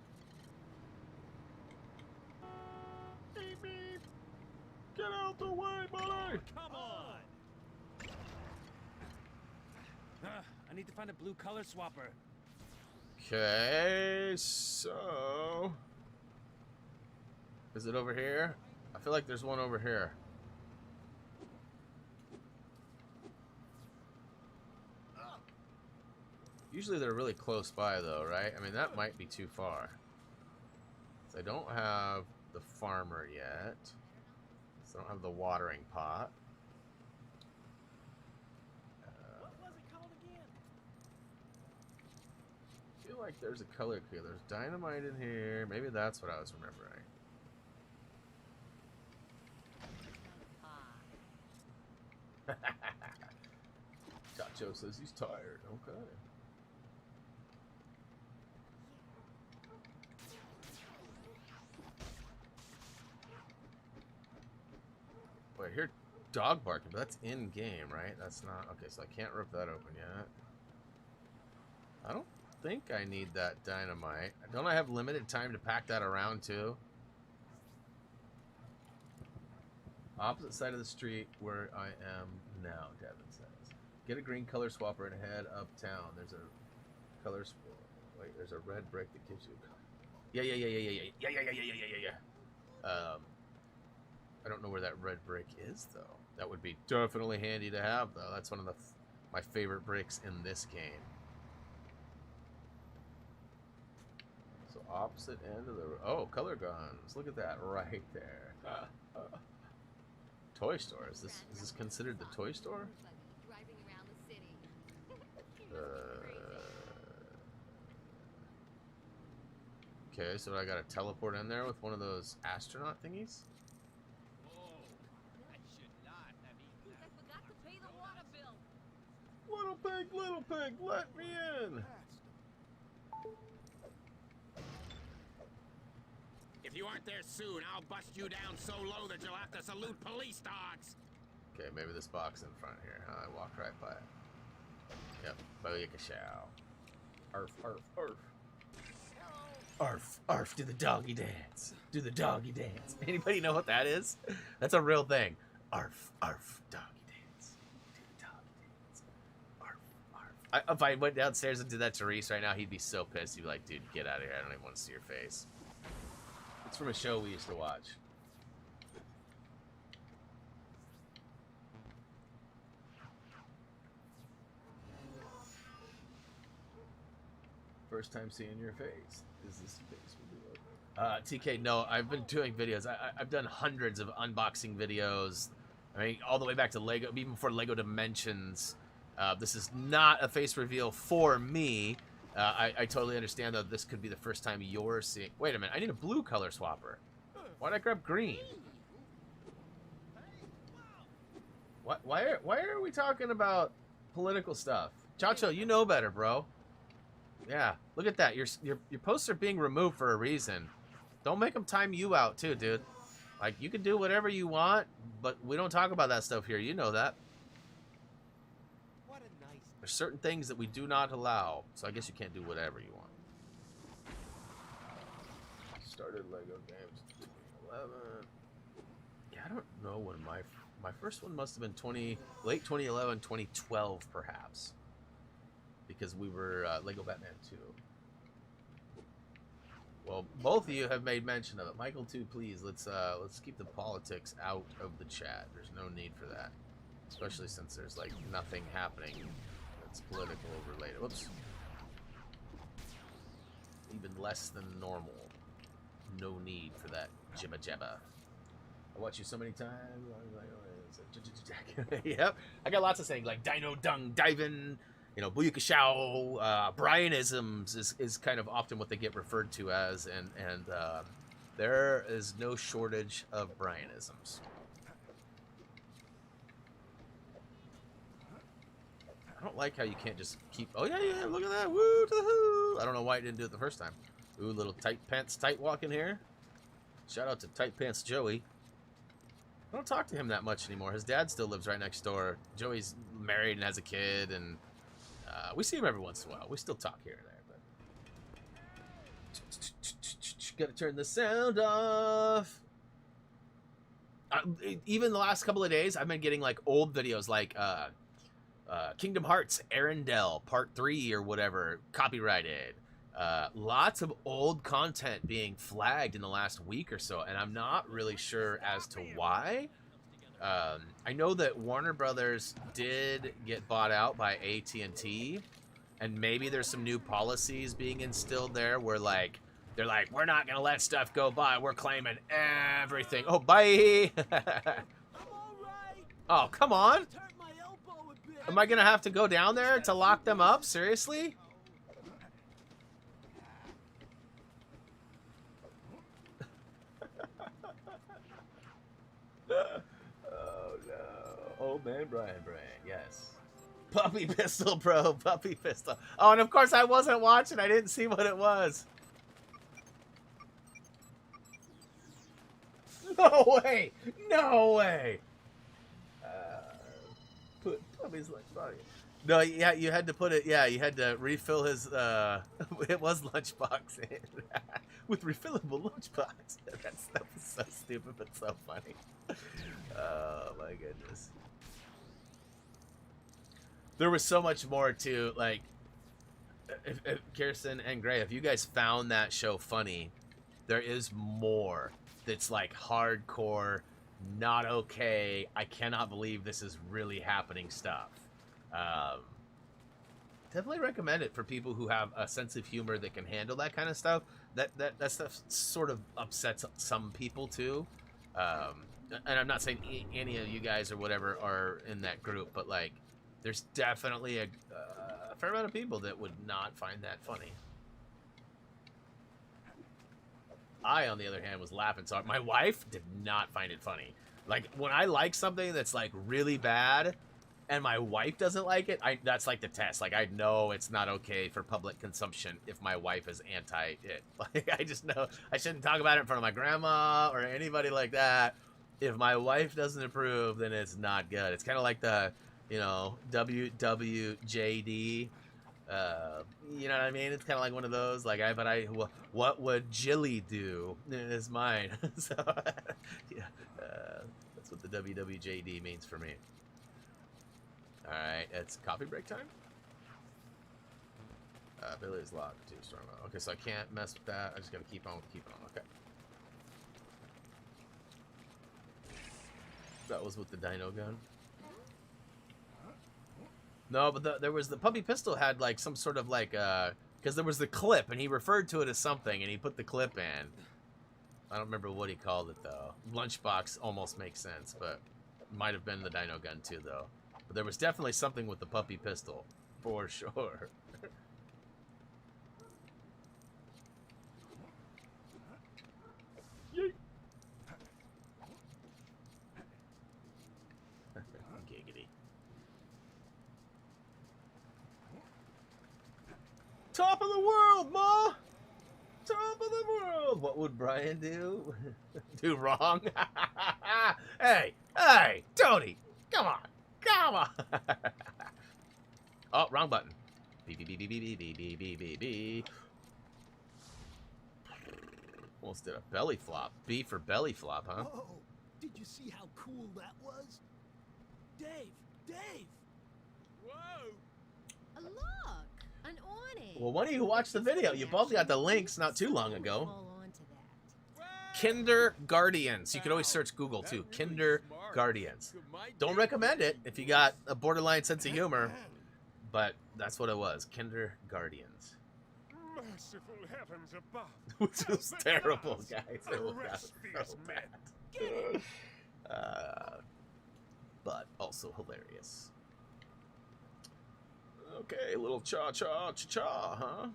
Beep, beep. Get out the way, buddy! Come on! I need to find a blue color swapper. Okay, so... is it over here? I feel like there's one over here. Usually they're really close by though, right? I mean, that might be too far. So I don't have the farmer yet. So I don't have the watering pot. What was it called again? I feel like there's a color cue. There's dynamite in here. Maybe that's what I was remembering. Chacho says he's tired. Okay. Wait, I hear dog barking, but that's in game, right? That's not okay. So I can't rip that open yet. I don't think I need that dynamite. Don't I have limited time to pack that around too? Opposite side of the street where I am now, Devin says. Get a green color swapper and head uptown. There's a color wait, there's a red brick that gives you a color. Yeah. I don't know where that red brick is though. That would be definitely handy to have though. That's one of my favorite bricks in this game. So opposite end of the color guns. Look at that right there. Toy store. Is this considered the toy store? Okay, so I gotta teleport in there with one of those astronaut thingies? Little pig, let me in! If you aren't there soon, I'll bust you down so low that you'll have to salute police dogs. Okay, maybe this box in front here, huh? I walked right by it. Yep, booyakashow. Arf, arf, arf. Arf, arf, do the doggy dance. Do the doggy dance. Anybody know what that is? That's a real thing. Arf, arf, doggy dance. Do the doggy dance. Arf, arf. If I went downstairs and did that to Reese right now, he'd be so pissed. He'd be like, dude, get out of here. I don't even want to see your face. It's from a show we used to watch. First time seeing your face. Is this face TK, no, I've been doing videos. I've done hundreds of unboxing videos. I mean, all the way back to Lego, even before Lego Dimensions. This is not a face reveal for me. I totally understand, though, this could be the first time you're seeing... Wait a minute, I need a blue color swapper. Why'd I grab green? What? Why are we talking about political stuff? Chacho, you know better, bro. Yeah, look at that. Your posts are being removed for a reason. Don't make them time you out, too, dude. Like, you can do whatever you want, but we don't talk about that stuff here. You know that. There's certain things that we do not allow, so I guess you can't do whatever you want. Started Lego games 2011. Yeah, I don't know when my first one must have been late 2011, 2012 perhaps, because we were Lego Batman 2. Well, both of you have made mention of it. Michael too, please. Let's keep the politics out of the chat. There's no need for that, especially since there's like nothing happening that's political related. Whoops. Even less than normal. No need for that jibba jabba. I watch you so many times. Yep. I got lots of saying like dino dung diving. You know, Booyakashao, Brianisms is kind of often what they get referred to as, and there is no shortage of Brianisms. I don't like how you can't just keep... Oh, yeah, look at that. Woo to the hoo. I don't know why I didn't do it the first time. Ooh, little tight pants tight walk in here. Shout out to Tight Pants Joey. I don't talk to him that much anymore. His dad still lives right next door. Joey's married and has a kid, and... we see him every once in a while. We still talk here and there, but... Gotta turn the sound off. Even the last couple of days, I've been getting, like, old videos, like, Kingdom Hearts Arendelle Part 3 or whatever, copyrighted. Lots of old content being flagged in the last week or so, and I'm not really sure as to why. I know that Warner Brothers did get bought out by AT&T, and maybe there's some new policies being instilled there where, like, they're like, we're not going to let stuff go by. We're claiming everything. Oh, bye. Oh, come on. Am I going to have to go down there to lock them up? Seriously? Oh, no. Old man Brian, yes. Puppy pistol, bro. Puppy pistol. Oh, and of course I wasn't watching. I didn't see what it was. No way. No way. Put Puppy's lunchbox. No, yeah, you had to put it. Yeah, you had to refill his. It was lunchbox with refillable lunchbox. That stuff is so stupid but so funny. Oh my goodness. There was so much more to, like, if Kirsten and Gray, if you guys found that show funny, there is more that's like hardcore, not okay, I cannot believe this is really happening stuff. Definitely recommend it for people who have a sense of humor that can handle that kind of stuff. That stuff sort of upsets some people too. And I'm not saying any of you guys or whatever are in that group, but like, there's definitely a fair amount of people that would not find that funny. I, on the other hand, was laughing so hard. My wife did not find it funny. Like, when I like something that's like really bad and my wife doesn't like it, that's like the test. Like, I know it's not okay for public consumption if my wife is anti it. Like, I just know I shouldn't talk about it in front of my grandma or anybody like that. If my wife doesn't approve, then it's not good. It's kind of like the, you know, WWJD. You know what I mean? It's kind of like one of those, like, what would Jilly do? Is mine. So, yeah, that's what the WWJD means for me. All right, it's coffee break time. Billy's locked too, storm. Okay, so I can't mess with that. I just gotta keep on. Okay. That was with the dino gun. No, but there was the puppy pistol had like some sort of like Because there was the clip, and he referred to it as something, and he put the clip in. I don't remember what he called it, though. Lunchbox almost makes sense, but might have been the Dino Gun, too, though. But there was definitely something with the puppy pistol, for sure. Giggity. Top of the world, Ma! Top of the world! What would Brian do? Do wrong? Hey! Hey! Tony! Come on! Come on! Oh, wrong button. Beep, beep, beep, beep, beep, beep, beep, beep, beep, beep. Almost did a belly flop. B for belly flop, huh? Whoa! Did you see how cool that was? Dave! Dave! Whoa! Look, an awning. Well, one of you watched the video. You both got the links not too long ago. Fall onto that. Kinder Guardians. You can always search Google, too. Kinder Guardians. Don't recommend it if you got a borderline sense of humor, but that's what it was. Kinder Guardians. Merciful heavens above. Which was terrible, guys. It was Arrest so these men. bad. But also hilarious. Okay, a little cha-cha, huh?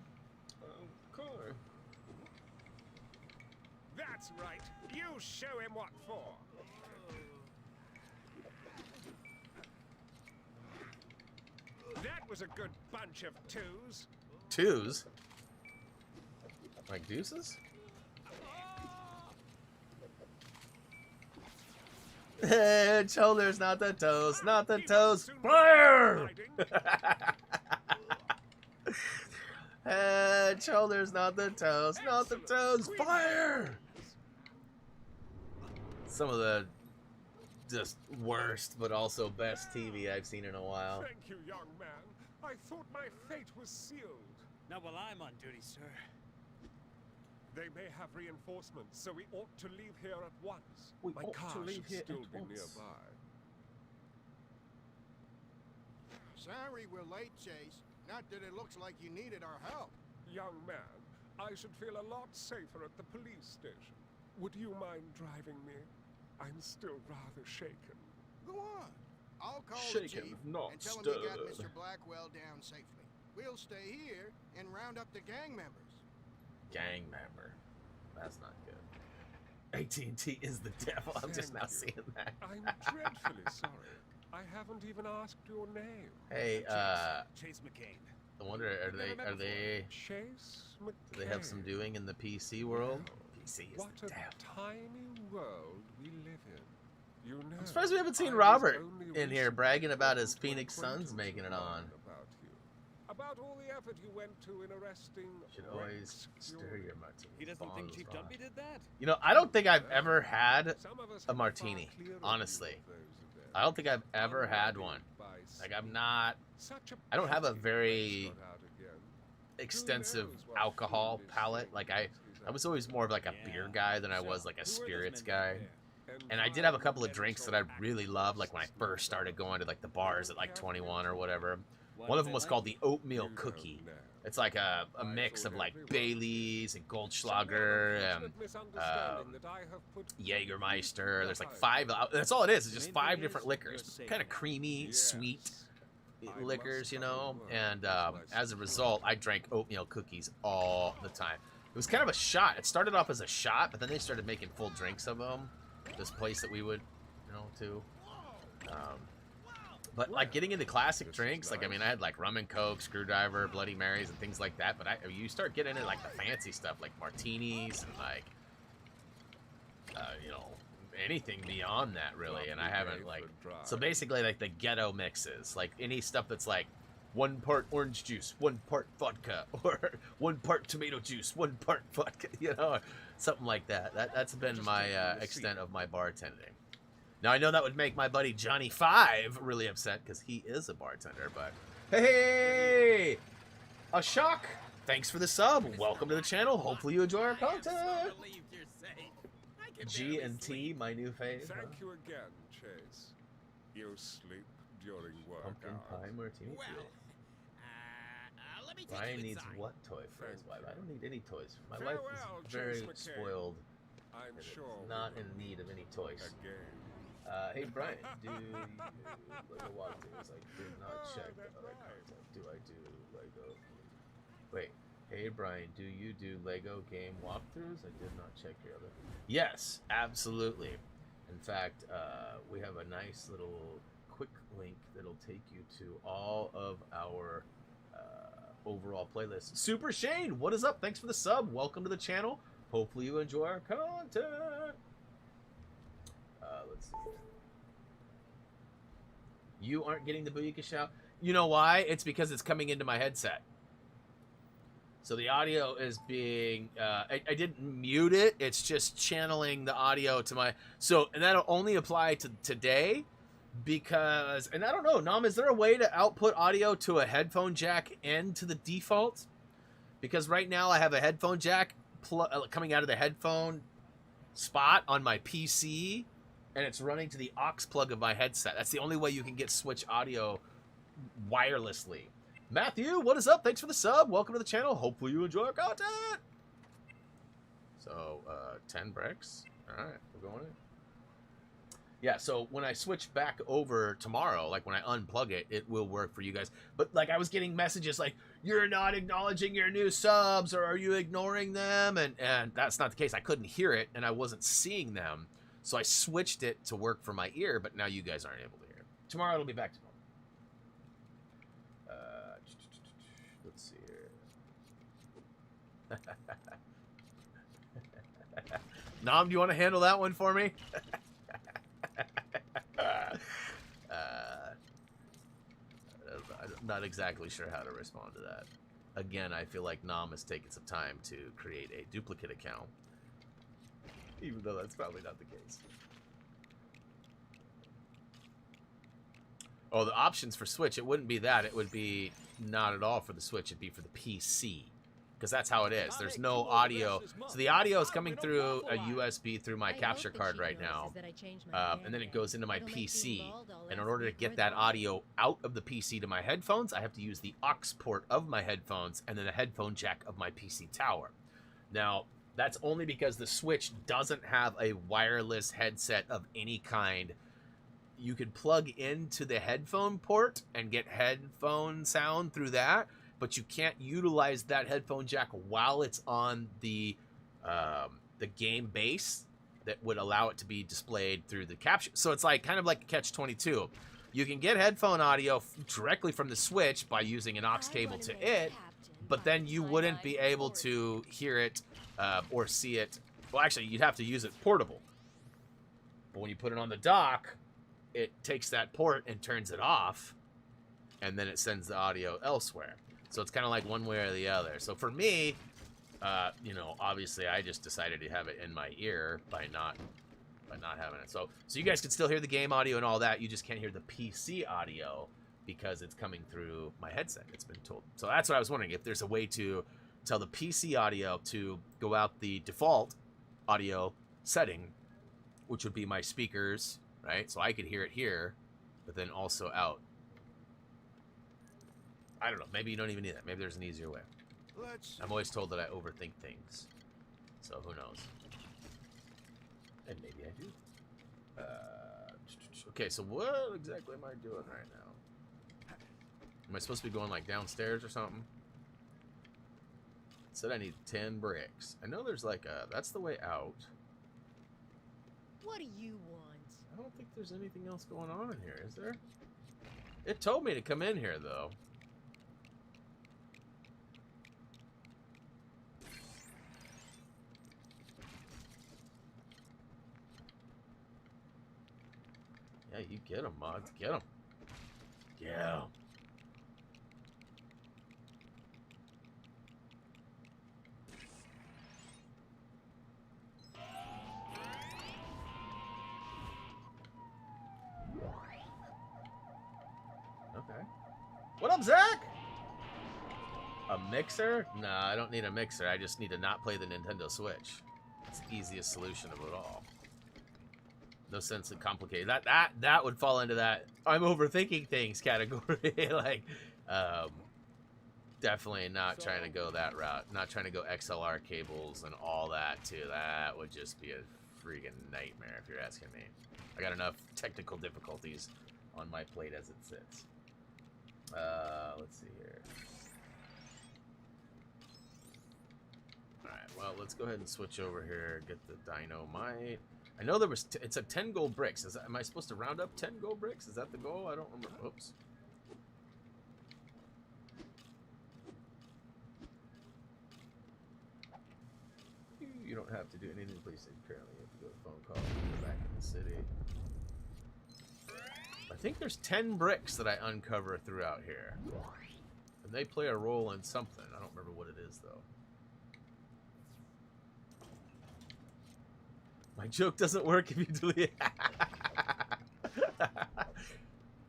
Okay. That's right. You show him what for. That was a good bunch of twos. Twos? Like deuces? Head, shoulders, not the toes, not the toes. Fire! Head, shoulders, not the toes, not the toes. Fire! Some of the just worst, but also best TV I've seen in a while. Thank you, young man. I thought my fate was sealed. Not while I'm on duty, sir. They may have reinforcements, so we ought to leave here at once. We My ought car to leave should here still at be once. nearby. Sorry we're late, Chase. Not that it looks like you needed our help. Young man, I should feel a lot safer at the police station. Would you mind driving me? I'm still rather shaken. Go on. I'll call Shaken, the chief not and tell him you got stirred. Mr. Blackwell down safely. We'll stay here and round up the gang members. Gang member. That's not good. AT&T is the devil. I'm just now seeing that. I'm dreadfully sorry. I haven't even asked your name. Hey, Chase McCain. I wonder, are they Chase McCain. do they have some doing in the PC world? PC is What the a devil. tiny world we live in. You know, I'm surprised we haven't seen I was Robert only in here recently bragging about his told when Phoenix Suns acquaintances making it of on. mine About you. About all the effort you went to in arresting Should Rex always stir Fury. your martini. He doesn't think Chief Dumpy did that? You know, I don't think I've ever had Some of us a have martini, far clearer honestly. view of those events. I don't think I've ever had one. Like, I'm not I don't have a very extensive alcohol palate. Like, I was always more of like a beer guy than I was like a spirits guy. And I did have a couple of drinks that I really loved, like when I first started going to like the bars at like 21 or whatever. One of them was called the Oatmeal Cookie. It's like a mix of like Baileys and Goldschlager and Jägermeister. There's like 5. That's all it is. It's just 5 different liquors, kind of creamy, sweet liquors, you know. And as a result, I drank oatmeal cookies all the time. It was kind of a shot. It started off as a shot, but then they started making full drinks of them. This place that we would, you know, to. But like getting into classic drinks, like I mean, I had like rum and coke, screwdriver, Bloody Marys, and things like that. But you start getting into like the fancy stuff, like martinis and like, you know, anything beyond that really. And I haven't like, so basically like the ghetto mixes, like any stuff that's like 1 part orange juice, 1 part vodka, or 1 part tomato juice, 1 part vodka, you know, something like that. That's been my extent of my bartending. Now, I know that would make my buddy Johnny 5 really upset because he is a bartender, but hey, Ashok, thanks for the sub. Welcome to the channel. Hopefully you enjoy our content. G and T, my new fave. Thank you again, Chase. You sleep during work Pumpkin hours. pie martini. Well, let Let me take Ryan you needs inside. what toy for his wife? I don't need any toys. My Farewell, wife is Chase very McCain. spoiled. I'm and sure is we not will in need of any toys. again. Hey Brian, do you Lego walkthroughs? I did not Oh, check the that's other right. content. Do I do Lego? Wait, hey Brian, do you do Lego game walkthroughs? I did not check your other. Yes, absolutely. In fact, we have a nice little quick link that'll take you to all of our overall playlist. Super Shane, what is up? Thanks for the sub. Welcome to the channel. Hopefully you enjoy our content. Let's see. You aren't getting the Booyaka shout. You know why? It's because it's coming into my headset. So the audio is being... I didn't mute it. It's just channeling the audio to my... So, and that'll only apply to today because... And I don't know, Nam, is there a way to output audio to a headphone jack into the default? Because right now I have a headphone jack coming out of the headphone spot on my PC, and it's running to the aux plug of my headset. That's the only way you can get Switch audio wirelessly. Matthew, what is up? Thanks for the sub. Welcome to the channel. Hopefully you enjoy our content. So, 10 bricks. All right, we're going in. Yeah, so when I switch back over tomorrow, like when I unplug it, it will work for you guys. But like I was getting messages like, you're not acknowledging your new subs, or are you ignoring them? And that's not the case. I couldn't hear it, and I wasn't seeing them. So I switched it to work for my ear, but now you guys aren't able to hear it. Tomorrow it'll be back to normal. Let's see here. Nam, do you want to handle that one for me? I'm not exactly sure how to respond to that. Again, I feel like Nam has taken some time to create a duplicate account, even though that's probably not the case. Oh, the options for Switch, it wouldn't be that. It would be not at all for the Switch. It'd be for the PC. Because that's how it is. There's no audio. So the audio is coming through a USB through my capture card right now. And then it goes into my PC. And in order to get that audio out of the PC to my headphones, I have to use the aux port of my headphones and then the headphone jack of my PC tower. Now, that's only because the Switch doesn't have a wireless headset of any kind. You could plug into the headphone port and get headphone sound through that, but you can't utilize that headphone jack while it's on the game base that would allow it to be displayed through the capture. So it's like kind of like catch-22. You can get headphone audio directly from the Switch by using an aux cable to it, but then you wouldn't be able to hear it or see it. Well, actually, you'd have to use it portable. But when you put it on the dock, it takes that port and turns it off, and then it sends the audio elsewhere. So it's kind of like one way or the other. So for me, you know, obviously I just decided to have it in my ear by not having it. So you guys can still hear the game audio and all that. You just can't hear the PC audio because it's coming through my headset. It's been told. So that's what I was wondering, if there's a way to tell the PC audio to go out the default audio setting, which would be my speakers, right? So I could hear it here, but then also out. I don't know. Maybe you don't even need that. Maybe there's an easier way. I'm always told that I overthink things. So who knows? And maybe I do. Okay, so what exactly am I doing right now? Am I supposed to be going like downstairs or something? It said I need 10 bricks. I know there's like a... That's the way out. What do you want? I don't think there's anything else going on in here, is there? It told me to come in here, though. Yeah, you get them, mods. Get them. Yeah. Okay. What up, Zach? A mixer? Nah, I don't need a mixer. I just need to not play the Nintendo Switch. It's the easiest solution of it all. No sense in complicated. That would fall into that I'm overthinking things category. Like, Definitely not trying to go that route. Not trying to go XLR cables and all that, too. That would just be a freaking nightmare, if you're asking me. I got enough technical difficulties on my plate as it sits. Let's see here. Alright, well, let's go ahead and switch over here. Get the dynamite. I know there was... it said 10 gold bricks. Am I supposed to round up 10 gold bricks? Is that the goal? I don't remember. Oops. You don't have to do anything, please. Apparently, you have to go to phone call and go back in the city. I think there's 10 bricks that I uncover throughout here. And they play a role in something. I don't remember what it is, though. My joke doesn't work if you delete it.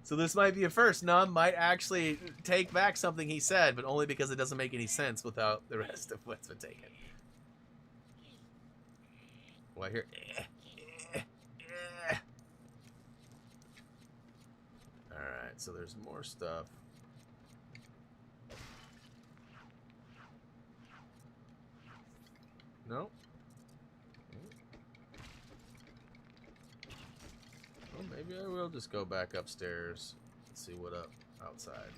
So this might be a first. Num might actually take back something he said, but only because it doesn't make any sense without the rest of what's been taken. Well, I hear... Alright, so there's more stuff. No? Well, maybe I will just go back upstairs and see what up outside.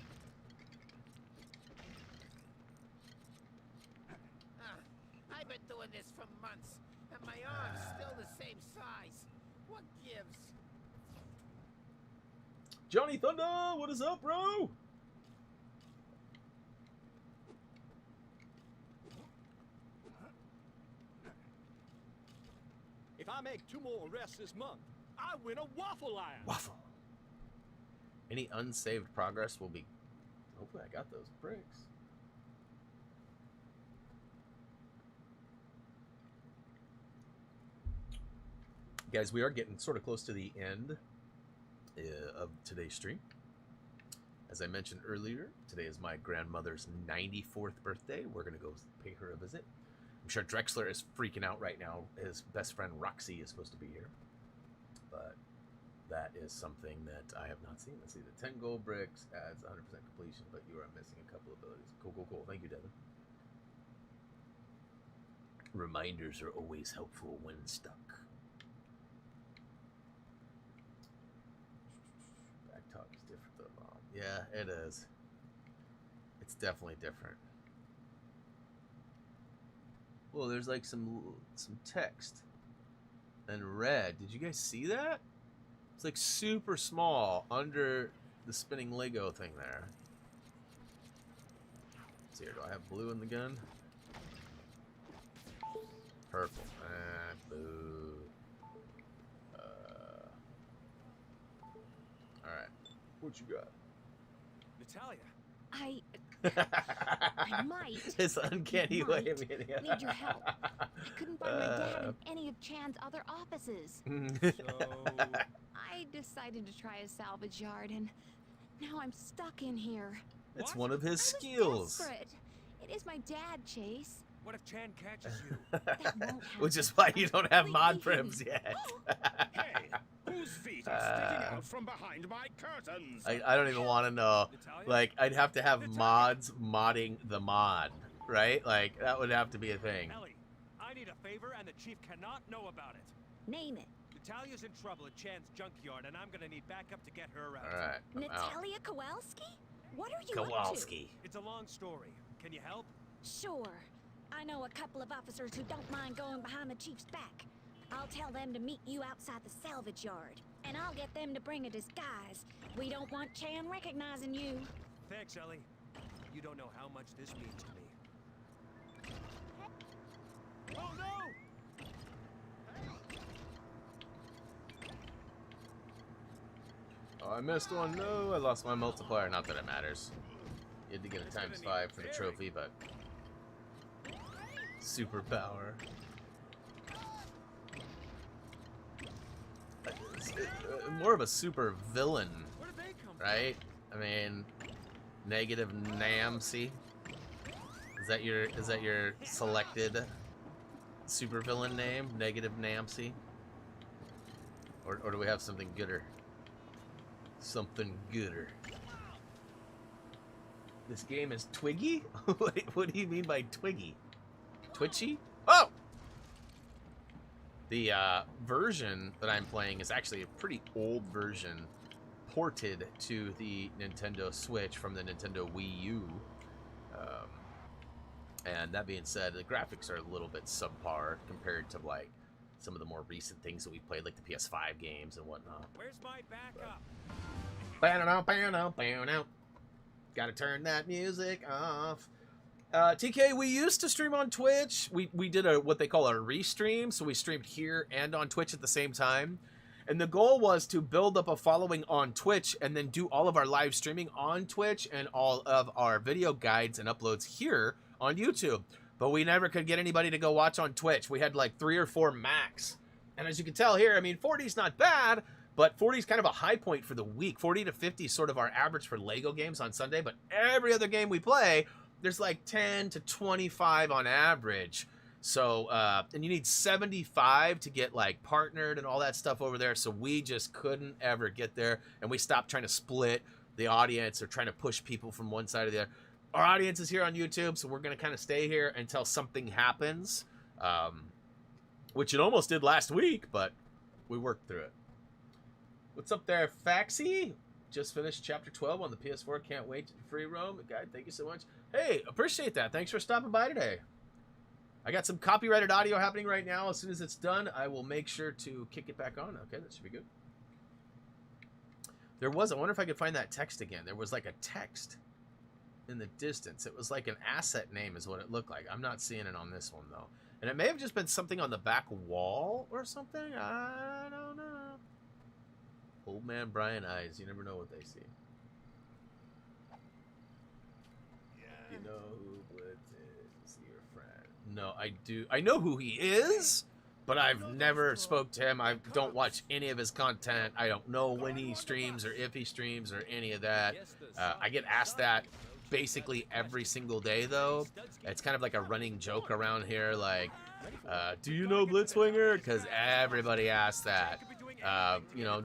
I've been doing this for months, and my arm's still the same size. What gives? Johnny Thunder, what is up, bro? If I make 2 more arrests this month, I win a waffle iron. Waffle. Any unsaved progress will be... Hopefully I got those bricks. Guys, we are getting sort of close to the end of today's stream. As I mentioned earlier, today is my grandmother's 94th birthday. We're going to go pay her a visit. I'm sure Drexler is freaking out right now. His best friend Roxy is supposed to be here. But that is something that I have not seen. Let's see. The 10 gold bricks adds 100% completion, but you are missing a couple abilities. Cool, cool, cool. Thank you, Devin. Reminders are always helpful when stuck. Backtalk is different though, Mom. Yeah, it is. It's definitely different. Well, there's like some text in red. Did you guys see that? It's like super small under the spinning Lego thing there. Let's see here. Do I have blue in the gun? Purple. Boo. Alright. What you got? Natalia. I might. His uncanny way of getting it. Need your help. I couldn't find my dad in any of Chan's other offices. So... I decided to try a salvage yard, and now I'm stuck in here. It's What? one of his I was skills. desperate. It is my dad, Chase. What if Chan catches you? That won't happen. Which is why you don't have mod Completely prims yet. Hey, whose feet are sticking out from behind my curtains? I don't even want to know. Natalia? Like, I'd have to have mods modding the mod, right? Like, that would have to be a thing. Ellie, I need a favor, and the chief cannot know about it. Name it. Natalia's in trouble at Chan's junkyard, and I'm gonna need backup to get her out. Alright, I'm out. Natalia Kowalski? What are you up Kowalski. It's a long story. Can you help? to? Sure. I know a couple of officers who don't mind going behind the chief's back. I'll tell them to meet you outside the salvage yard, and I'll get them to bring a disguise. We don't want Chan recognizing you. Thanks, Ellie. You don't know how much this means to me. Oh no! Oh, I missed one. No, I lost my multiplier. Not that it matters. You had to get a ×5 for the trophy, but... Superpower. More of a super villain, Where did they come right? I mean, negative Namcy. Is that your selected super villain name? Negative Namcy? Or do we have something gooder? Something gooder. This game is twiggy? What do you mean by twiggy? Twitchy? Oh! The version that I'm playing is actually a pretty old version ported to the Nintendo Switch from the Nintendo Wii U. And that being said, the graphics are a little bit subpar compared to like some of the more recent things that we played, like the PS5 games and whatnot. Where's my backup? Gotta turn that music off. TK, we used to stream on Twitch. We did what they call a restream, so we streamed here and on Twitch at the same time. And the goal was to build up a following on Twitch and then do all of our live streaming on Twitch and all of our video guides and uploads here on YouTube. But we never could get anybody to go watch on Twitch. We had like 3 or 4 max. And as you can tell here, I mean, 40's not bad, but 40 is kind of a high point for the week. 40 to 50 is sort of our average for Lego games on Sunday, but every other game we play, there's like 10 to 25 on average. So, and you need 75 to get like partnered and all that stuff over there. So we just couldn't ever get there. And we stopped trying to split the audience or trying to push people from one side or the other. Our audience is here on YouTube, so we're going to kind of stay here until something happens, which it almost did last week, but we worked through it. What's up there, Faxi? Just finished Chapter 12 on the PS4. Can't wait to free roam. Guy, thank you so much. Hey, appreciate that. Thanks for stopping by today. I got some copyrighted audio happening right now. As soon as it's done, I will make sure to kick it back on. Okay, that should be good. There was, I wonder if I could find that text again. There was like a text in the distance. It was like an asset name is what it looked like. I'm not seeing it on this one, though. And it may have just been something on the back wall or something. I don't know. Old man Brian eyes. You never know what they see. You know who Blitz is, your friend. No, I do. I know who he is, but I've never spoke to him. I don't watch any of his content. I don't know when he streams or if he streams or any of that. I get asked that basically every single day, though. It's kind of like a running joke around here, like, do you know Blitzwinger? Because everybody asks that. You know,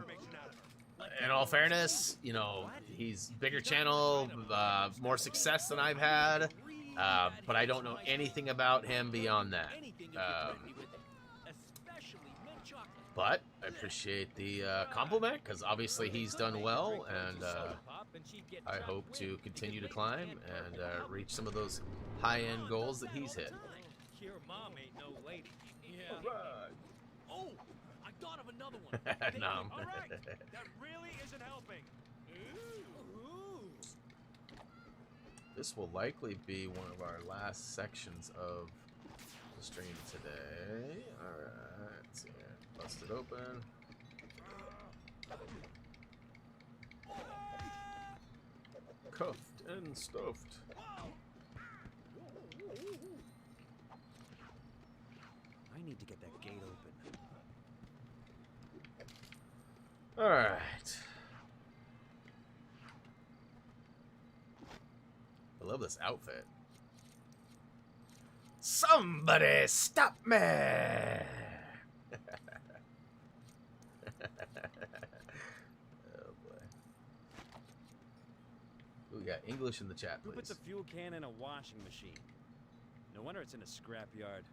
in all fairness, you know, he's bigger channel, more success than I've had, but I don't know anything about him beyond that. But I appreciate the compliment, because obviously he's done well, and I hope to continue to climb and reach some of those high-end goals that he's hit. Your mom ain't no lady. Yeah. Oh, I thought of another one. Nom. All right, that really isn't helping. Ooh. This will likely be one of our last sections of the stream today. Alright, let's see here. Bust it open. Cuffed and stuffed. I need to get that gate open. Alright. I love this outfit. Somebody stop me! Oh boy. We got English in the chat, Who puts please. a fuel can in a washing machine? No wonder it's in a scrapyard.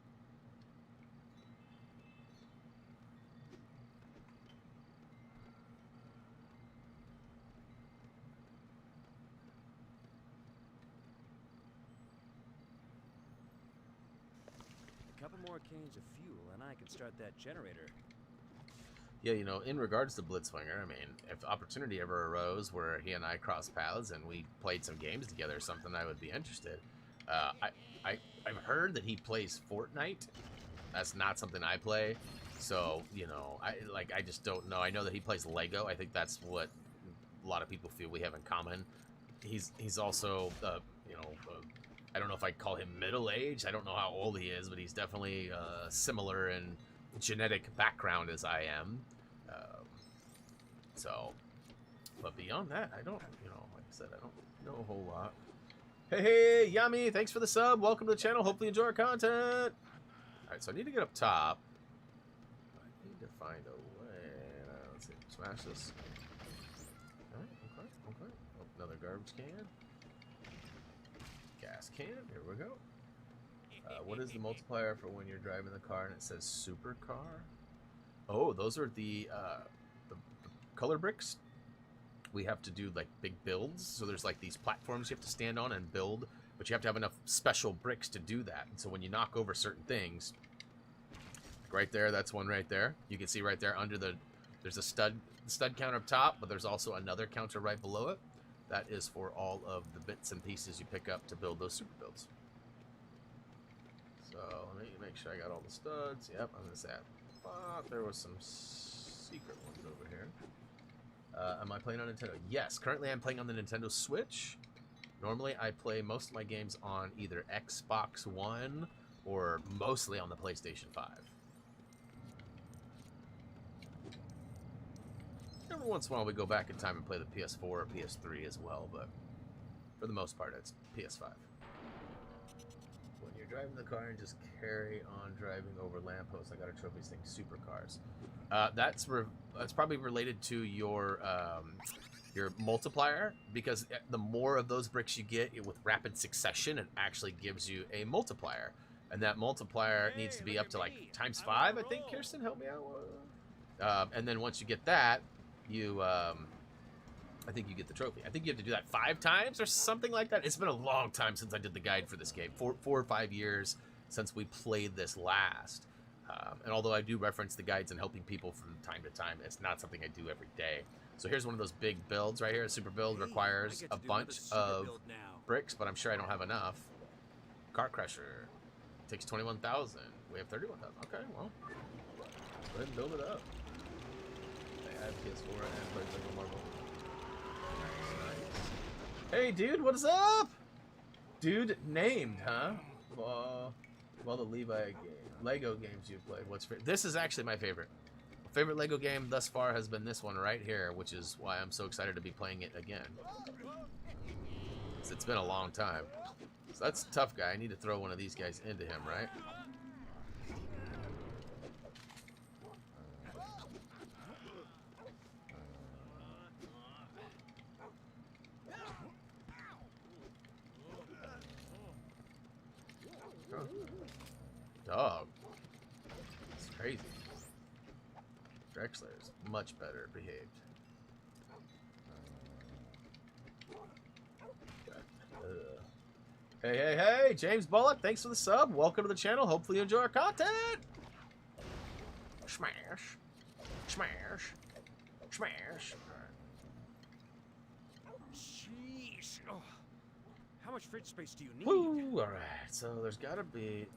A couple more cans of fuel and I can start that generator. Yeah, you know, in regards to Blitzwinger, I mean, if opportunity ever arose where he and I crossed paths and we played some games together or something, I would be interested. I've heard that he plays Fortnite. That's not something I play. So, you know, I just don't know. I know that he plays Lego. I think that's what a lot of people feel we have in common. He's also, you know, I don't know if I'd call him middle-aged. I don't know how old he is, but he's definitely similar in genetic background as I am. So, but beyond that, I don't, you know, like I said, I don't know a whole lot. Hey, Yummy, thanks for the sub. Welcome to the channel. Hopefully you enjoy our content. All right, so I need to get up top. I need to find a way. Let's see, smash this. All right, okay. Oh, another garbage can. gas can. Here we go. What is the multiplier for when you're driving the car and it says supercar? Oh, those are the color bricks. We have to do like big builds. So there's like these platforms you have to stand on and build, but you have to have enough special bricks to do that. And so when you knock over certain things, like right there, that's one right there. You can see right there under there's a stud counter up top, but there's also another counter right below it. That is for all of the bits and pieces you pick up to build those super builds. So let me make sure I got all the studs. Yep, I'm gonna say I thought there was some secret ones over here. Am I playing on Nintendo? Yes, currently I'm playing on the Nintendo Switch. Normally I play most of my games on either Xbox One or mostly on the PlayStation 5. Every once in a while we go back in time and play the PS4 or PS3 as well, but for the most part it's PS5. When you're driving the car and just carry on driving over lampposts, I got a trophy saying supercars. That's probably related to your multiplier, because the more of those bricks you get with rapid succession, it actually gives you a multiplier, and that multiplier needs to be up to like times 5. I think. Kirsten, help me out. And then once you get that, you I think you get the trophy. I think you have to do that 5 times or something like that. It's been a long time since I did the guide for this game. 4 or 5 years since we played this last. And although I do reference the guides and helping people from time to time, it's not something I do every day. So here's one of those big builds right here. A super build requires a bunch of bricks, but I'm sure I don't have enough. Car Crusher takes 21,000. We have 31,000. Okay, well, go ahead and build it up. I have PS4 and play Lego Marvel. Nice. Hey, dude, what's up? Dude named, huh? Well, the Lego games you've played. What's favorite? This is actually my favorite. My favorite Lego game thus far has been this one right here, which is why I'm so excited to be playing it again. It's been a long time. So that's a tough guy. I need to throw one of these guys into him, right? Dog. It's crazy. Drexler's much better behaved. Hey, James Bullock, thanks for the sub. Welcome to the channel. Hopefully you enjoy our content. Smash. Smash. Smash. Jeez. Oh. How much fridge space do you need? Woo, all right. So there's got to be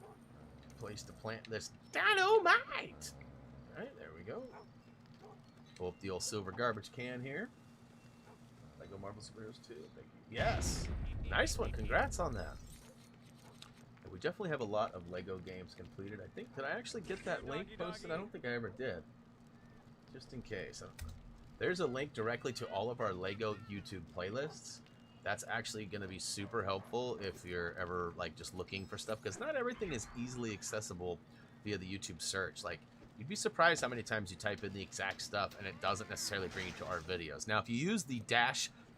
a place to plant this dynamite. All right, there we go. Pull up the old silver garbage can here. Lego Marvel Superheroes 2. Thank you. Yes. Nice one. Congrats on that. And we definitely have a lot of Lego games completed. I think, did I actually get that link posted? I don't think I ever did. Just in case. There's a link directly to all of our Lego YouTube playlists. That's actually going to be super helpful if you're ever like just looking for stuff, because not everything is easily accessible via the YouTube search. Like, you'd be surprised how many times you type in the exact stuff and it doesn't necessarily bring you to our videos. Now, if you use the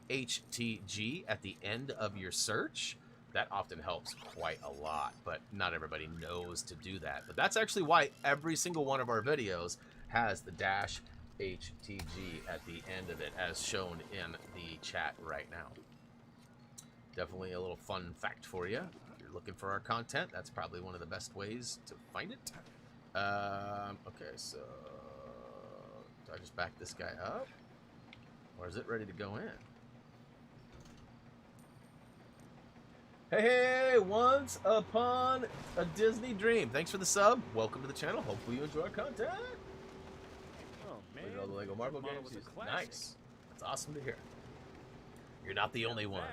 -HTG at the end of your search, that often helps quite a lot, but not everybody knows to do that. But that's actually why every single one of our videos has the -HTG at the end of it, as shown in the chat right now. Definitely a little fun fact for you. If you're looking for our content, that's probably one of the best ways to find it. Okay, so do I just back this guy up? Or is it ready to go in? Hey, once upon a Disney dream. Thanks for the sub. Welcome to the channel. Hopefully you enjoy our content. Oh, man. Look at all the Lego Marvel games. Nice. That's awesome to hear. You're not the only one.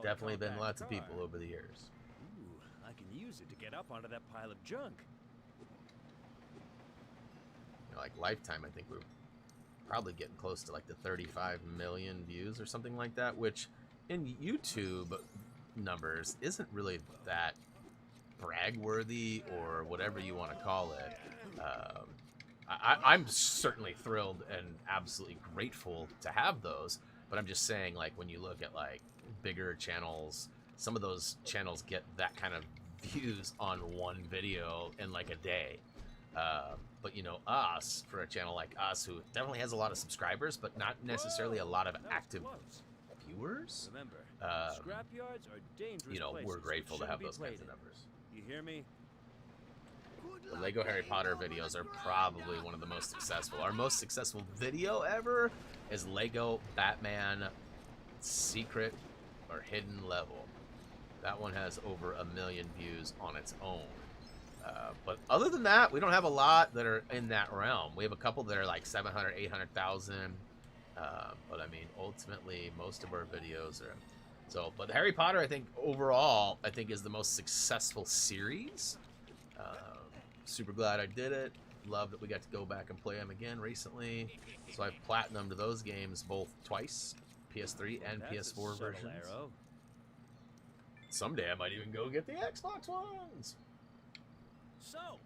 Definitely been lots of people over the years. Ooh, I can use it to get up onto that pile of junk. You know, like Lifetime, I think we're probably getting close to like the 35 million views or something like that, which in YouTube numbers isn't really that brag-worthy or whatever you want to call it. I'm certainly thrilled and absolutely grateful to have those, but I'm just saying, like, when you look at like bigger channels some of those channels get that kind of views on one video in like a day. But you know, us, for a channel like us, who definitely has a lot of subscribers, but not necessarily a lot of active viewers, Remember, um, scrapyards are dangerous you know, places, we're grateful to shouldn't have be those kinds played of in. numbers. You hear me? The Lego Harry Potter videos are probably one of the most successful. Our most successful video ever is Lego Batman Secret or Hidden Level. That one has over 1 million views on its own. But other than that, we don't have a lot that are in that realm. We have a couple that are like 700, 800,000. But I mean, ultimately, most of our videos are... So, but Harry Potter, I think, overall, I think is the most successful series. Super glad I did it. Love that we got to go back and play them again recently. So I've platinumed those games both twice, PS3 and That's a PS4 subtle versions. arrow. Someday I might even go get the Xbox ones. So,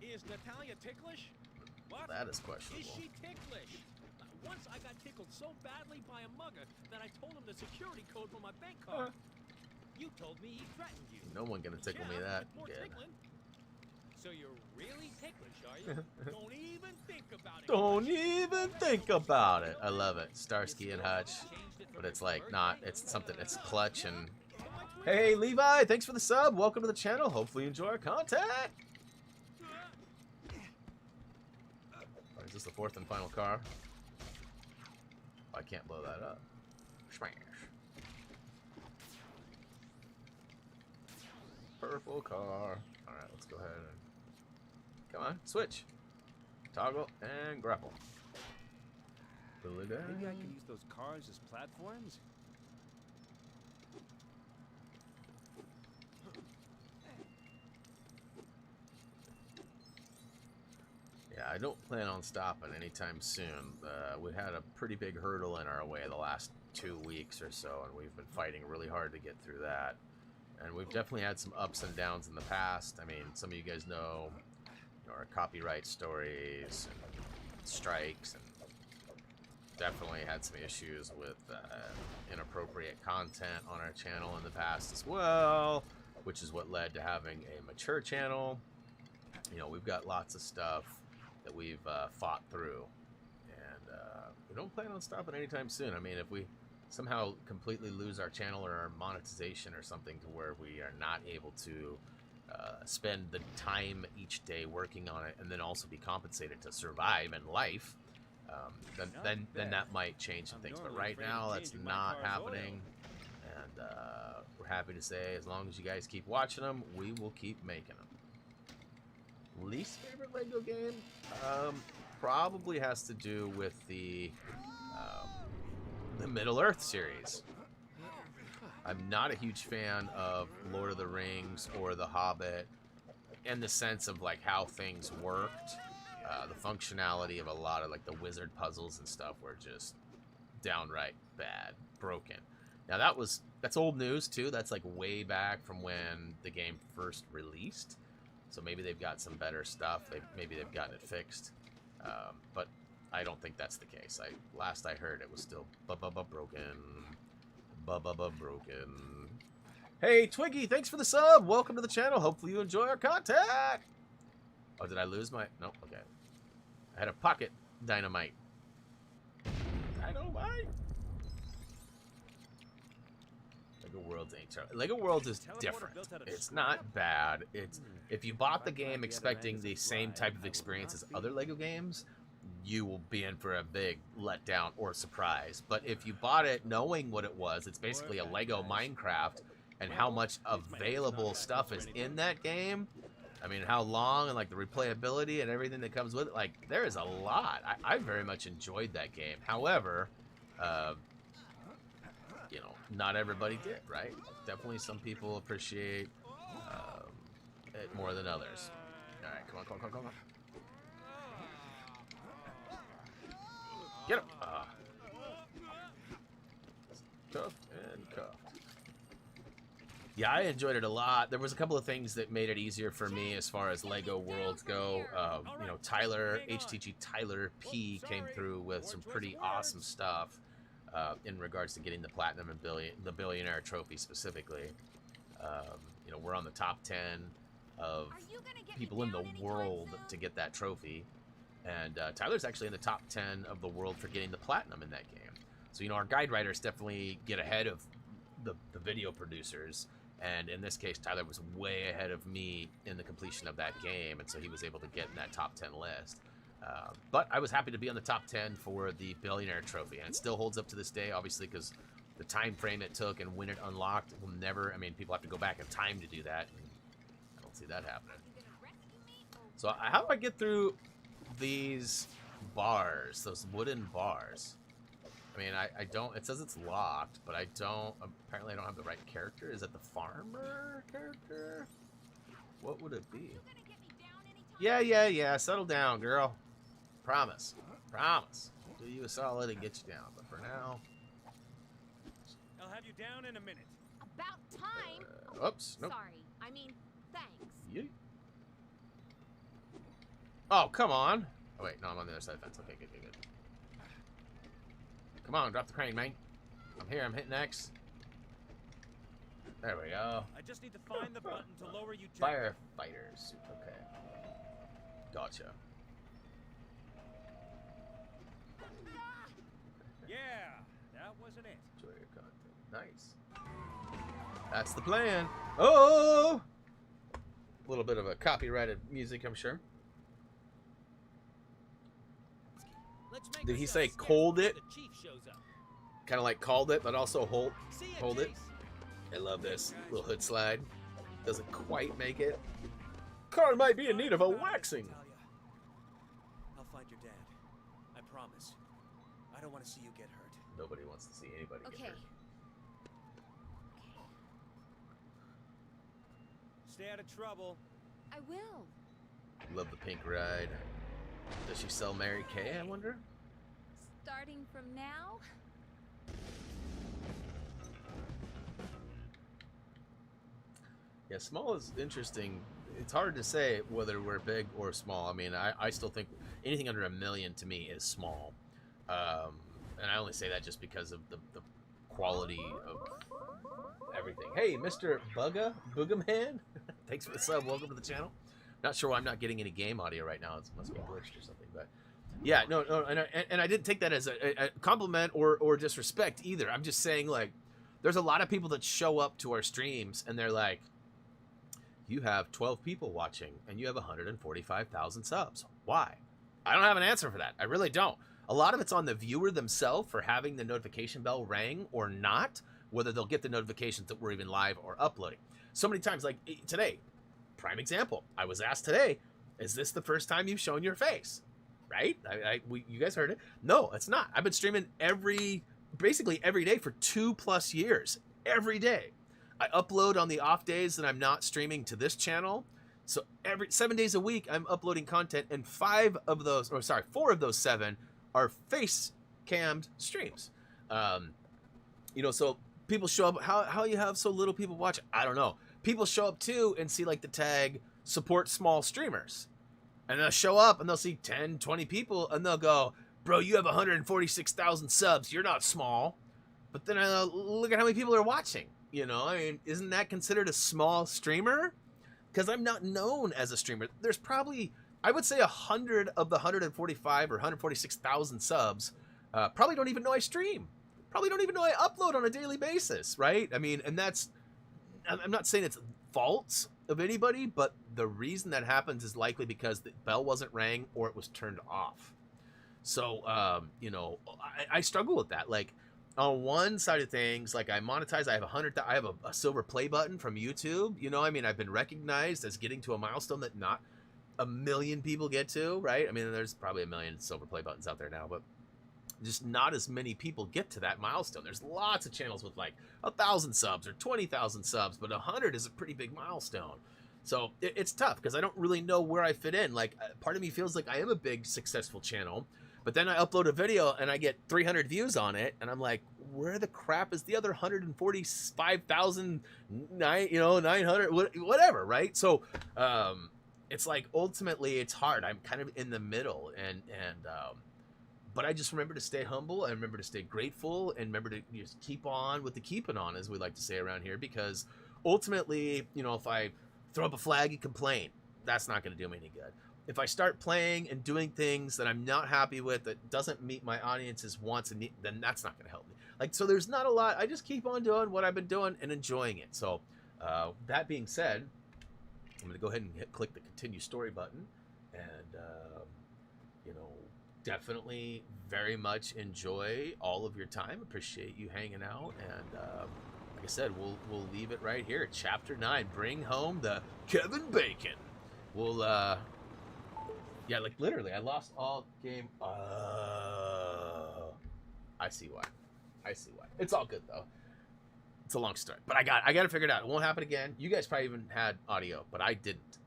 is Natalia ticklish? What? That is Is questionable. she ticklish? Once I got tickled so badly by a mugger that I told him the security code for my bank card. You told me he threatened you. No one gonna tickle me Yeah, that with more good. tickling. So you're really ticklish, are you? Don't even think about it. Don't Clutch. even think about it. I love it. Starsky and Hutch. But it's like not, it's something, it's Clutch and... Hey, Levi, thanks for the sub. Welcome to the channel. Hopefully you enjoy our content. Is this the fourth and final car? I can't blow that up. Smash. Purple car. Alright, let's go ahead and... Come on, switch. Toggle and grapple. Maybe I can use those cars as platforms? Yeah, I don't plan on stopping anytime soon. We had a pretty big hurdle in our way the last 2 weeks or so, and we've been fighting really hard to get through that. And we've definitely had some ups and downs in the past. I mean, some of you guys know, our copyright stories and strikes, and definitely had some issues with inappropriate content on our channel in the past as well, which is what led to having a mature channel. You know, we've got lots of stuff that we've fought through, and we don't plan on stopping anytime soon. I mean, if we somehow completely lose our channel or our monetization or something to where we are not able to spend the time each day working on it and then also be compensated to survive in life, then that might change some things. But right now, that's not happening, and we're happy to say, as long as you guys keep watching them, we will keep making them. Least favorite Lego game probably has to do with the Middle Earth series. I'm not a huge fan of Lord of the Rings or The Hobbit in the sense of like how things worked. The functionality of a lot of like the wizard puzzles and stuff were just downright bad, broken. Now that's old news too. That's like way back from when the game first released. So maybe they've got some better stuff. Maybe they've gotten it fixed. But I don't think that's the case. Last I heard, it was still broken. Broken. Hey, Twiggy, thanks for the sub. Welcome to the channel. Hopefully you enjoy our content. Oh, did I lose my... No, okay. I had a pocket dynamite. Dynamite? Lego Worlds ain't terrible. Lego Worlds is different. It's not bad. It's if you bought the game expecting the same type of experience as other Lego games, you will be in for a big letdown or surprise. But if you bought it knowing what it was, it's basically a Lego Minecraft, and how much available stuff is in that game. I mean, how long and like the replayability and everything that comes with it. Like, there is a lot. I very much enjoyed that game. However, you know, not everybody did, right? Definitely some people appreciate it more than others. All right, come on. Get him! Cuffed and cuffed. Yeah, I enjoyed it a lot. There was a couple of things that made it easier for me as far as Lego Worlds go. You know, HTG Tyler P came through with some pretty awesome stuff. in regards to getting the platinum and the billionaire trophy specifically. You know, we're on the top 10 of people in the world to get that trophy. And Tyler's actually in the top 10 of the world for getting the platinum in that game. So, you know, our guide writers definitely get ahead of the video producers. And in this case, Tyler was way ahead of me in the completion of that game. And so he was able to get in that top 10 list. But I was happy to be on the top 10 for the billionaire trophy. And it still holds up to this day, obviously, because the time frame it took and when it unlocked will never... I mean, people have to go back in time to do that. And I don't see that happening. So how do I get through these bars, those wooden bars? I mean, I don't... It says it's locked, but I don't... Apparently I don't have the right character. Is that the farmer character? What would it be? Yeah. Settle down, girl. Promise. Promise. Do you a solid and get you down. But for now... I'll have you down in a minute. About time. Oops. Nope. Sorry. I mean, thanks. Yeet. Oh, come on. Oh, wait. No, I'm on the other side of the fence. Okay, good. Come on, drop the crane, man. I'm here. I'm hitting X. There we go. I just need to find the button to lower you gently. Firefighters. Okay. Gotcha. Yeah, that wasn't it. Enjoy your content. Nice. That's the plan. Oh! A little bit of a copyrighted music, I'm sure. Did he say cold it? Kind of like called it, but also hold it. I love this little hood slide. Doesn't quite make it. Car might be in need of a waxing. I'll find your dad. I promise. I don't want to see you get hurt. Nobody wants to see anybody get hurt. Stay out of trouble. I will. Love the pink ride. Does she sell Mary Kay, I wonder? Starting from now? Yeah, small is interesting. It's hard to say whether we're big or small. I mean, I still think anything under 1 million to me is small. And I only say that just because of the quality of everything. Hey, Mr. Boogaman. Thanks for the sub. Welcome to the channel. Not sure why I'm not getting any game audio right now. It must be glitched or something. But yeah, no, and I didn't take that as a compliment or disrespect either. I'm just saying, like, there's a lot of people that show up to our streams and they're like, you have 12 people watching and you have 145,000 subs. Why? I don't have an answer for that. I really don't. A lot of it's on the viewer themselves for having the notification bell rang or not, whether they'll get the notifications that we're even live or uploading. So many times, like today, prime example. I was asked today, is this the first time you've shown your face? Right? You guys heard it. No, it's not. I've been streaming basically every day for 2+ years. Every day. I upload on the off days that I'm not streaming to this channel. So 7 days a week, I'm uploading content, and 4 of those 7 are face cammed streams. You know, so people show up. How you have so little people watch? I don't know. People show up too and see like the tag support small streamers, and they'll show up and they'll see 10, 20 people, and they'll go, "Bro, you have 146,000 subs. You're not small." But then look at how many people are watching. You know, I mean, isn't that considered a small streamer? Because I'm not known as a streamer. There's probably, I would say, 100 of the 145 or 146,000 subs probably don't even know I stream. Probably don't even know I upload on a daily basis, right? I mean, and that's, I'm not saying it's fault of anybody, but the reason that happens is likely because the bell wasn't rang or it was turned off. So, you know, I struggle with that. Like, on one side of things, like I monetize, I have a silver play button from YouTube. You know, I mean, I've been recognized as getting to a milestone that not 1 million people get to, right? I mean, there's probably 1 million silver play buttons out there now, but just not as many people get to that milestone. There's lots of channels with like 1,000 subs or 20,000 subs, but 100 is a pretty big milestone. So it's tough because I don't really know where I fit in. Like, part of me feels like I am a big, successful channel, but then I upload a video and I get 300 views on it, and I'm like, where the crap is the other 145,000, 900, whatever, right? So it's like ultimately it's hard. I'm kind of in the middle, But I just remember to stay humble, and remember to stay grateful, and remember to just keep on with the keeping on, as we like to say around here, because ultimately, you know, if I throw up a flag and complain, that's not going to do me any good. If I start playing and doing things that I'm not happy with, that doesn't meet my audience's wants and needs, then that's not going to help me. Like, so there's not a lot. I just keep on doing what I've been doing and enjoying it. So that being said, I'm going to go ahead and click the continue story button, and you know, definitely very much enjoy all of your time. Appreciate you hanging out, and like I said, we'll leave it right here. Chapter 9, bring home the Kevin Bacon. We'll yeah, like literally, I lost all game. I see why. I see why. It's all good though. It's a long story, but I got to figure it out. It won't happen again. You guys probably even had audio, but I didn't.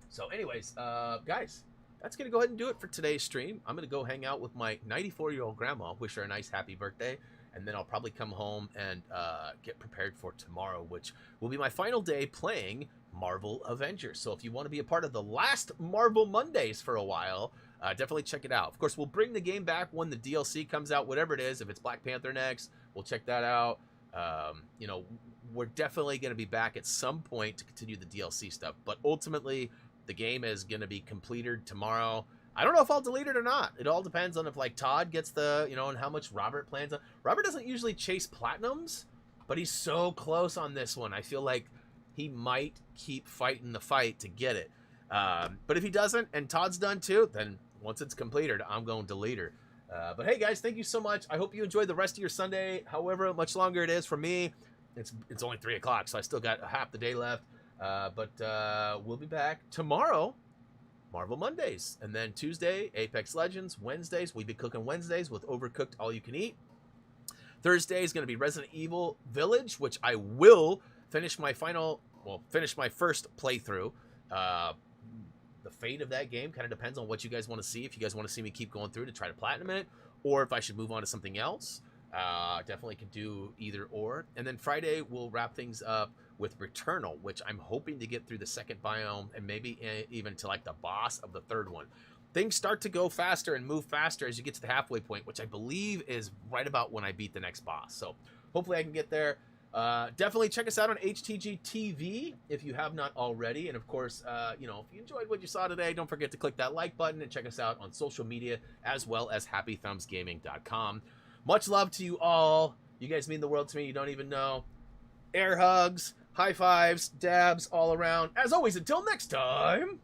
So, anyways, guys, that's gonna go ahead and do it for today's stream. I'm gonna go hang out with my 94-year-old grandma, wish her a nice happy birthday, and then I'll probably come home and get prepared for tomorrow, which will be my final day playing Marvel Avengers. So if you want to be a part of the last Marvel Mondays for a while, definitely check it out. Of course, we'll bring the game back when the DLC comes out, whatever it is. If it's Black Panther next, we'll check that out. You know, we're definitely going to be back at some point to continue the DLC stuff, but ultimately the game is going to be completed tomorrow. I don't know if I'll delete it or not. It all depends on if, like, Todd gets the, you know, and how much Robert plans on. Robert doesn't usually chase platinums, but he's so close on this one. I feel like he might keep fighting the fight to get it. But if he doesn't, and Todd's done too, then once it's completed, I'm going to delete her. But hey, guys, thank you so much. I hope you enjoyed the rest of your Sunday, however much longer it is. For me, it's only 3 o'clock, so I still got half the day left. But we'll be back tomorrow, Marvel Mondays, and then Tuesday, Apex Legends. Wednesdays, we'll be cooking Wednesdays with Overcooked All You Can Eat. Thursday is going to be Resident Evil Village, which I will finish my first playthrough. The fate of that game kind of depends on what you guys want to see. If you guys want to see me keep going through to try to platinum it, or if I should move on to something else. Definitely could do either or. And then Friday, we'll wrap things up with Returnal, which I'm hoping to get through the second biome and maybe even to like the boss of the third one. Things start to go faster and move faster as you get to the halfway point, which I believe is right about when I beat the next boss. So hopefully I can get there. Definitely check us out on HTG TV if you have not already. And of course, you know, if you enjoyed what you saw today, don't forget to click that like button and check us out on social media as well as HappyThumbsGaming.com. Much love to you all. You guys mean the world to me. You don't even know. Air hugs, high fives, dabs all around. As always, until next time.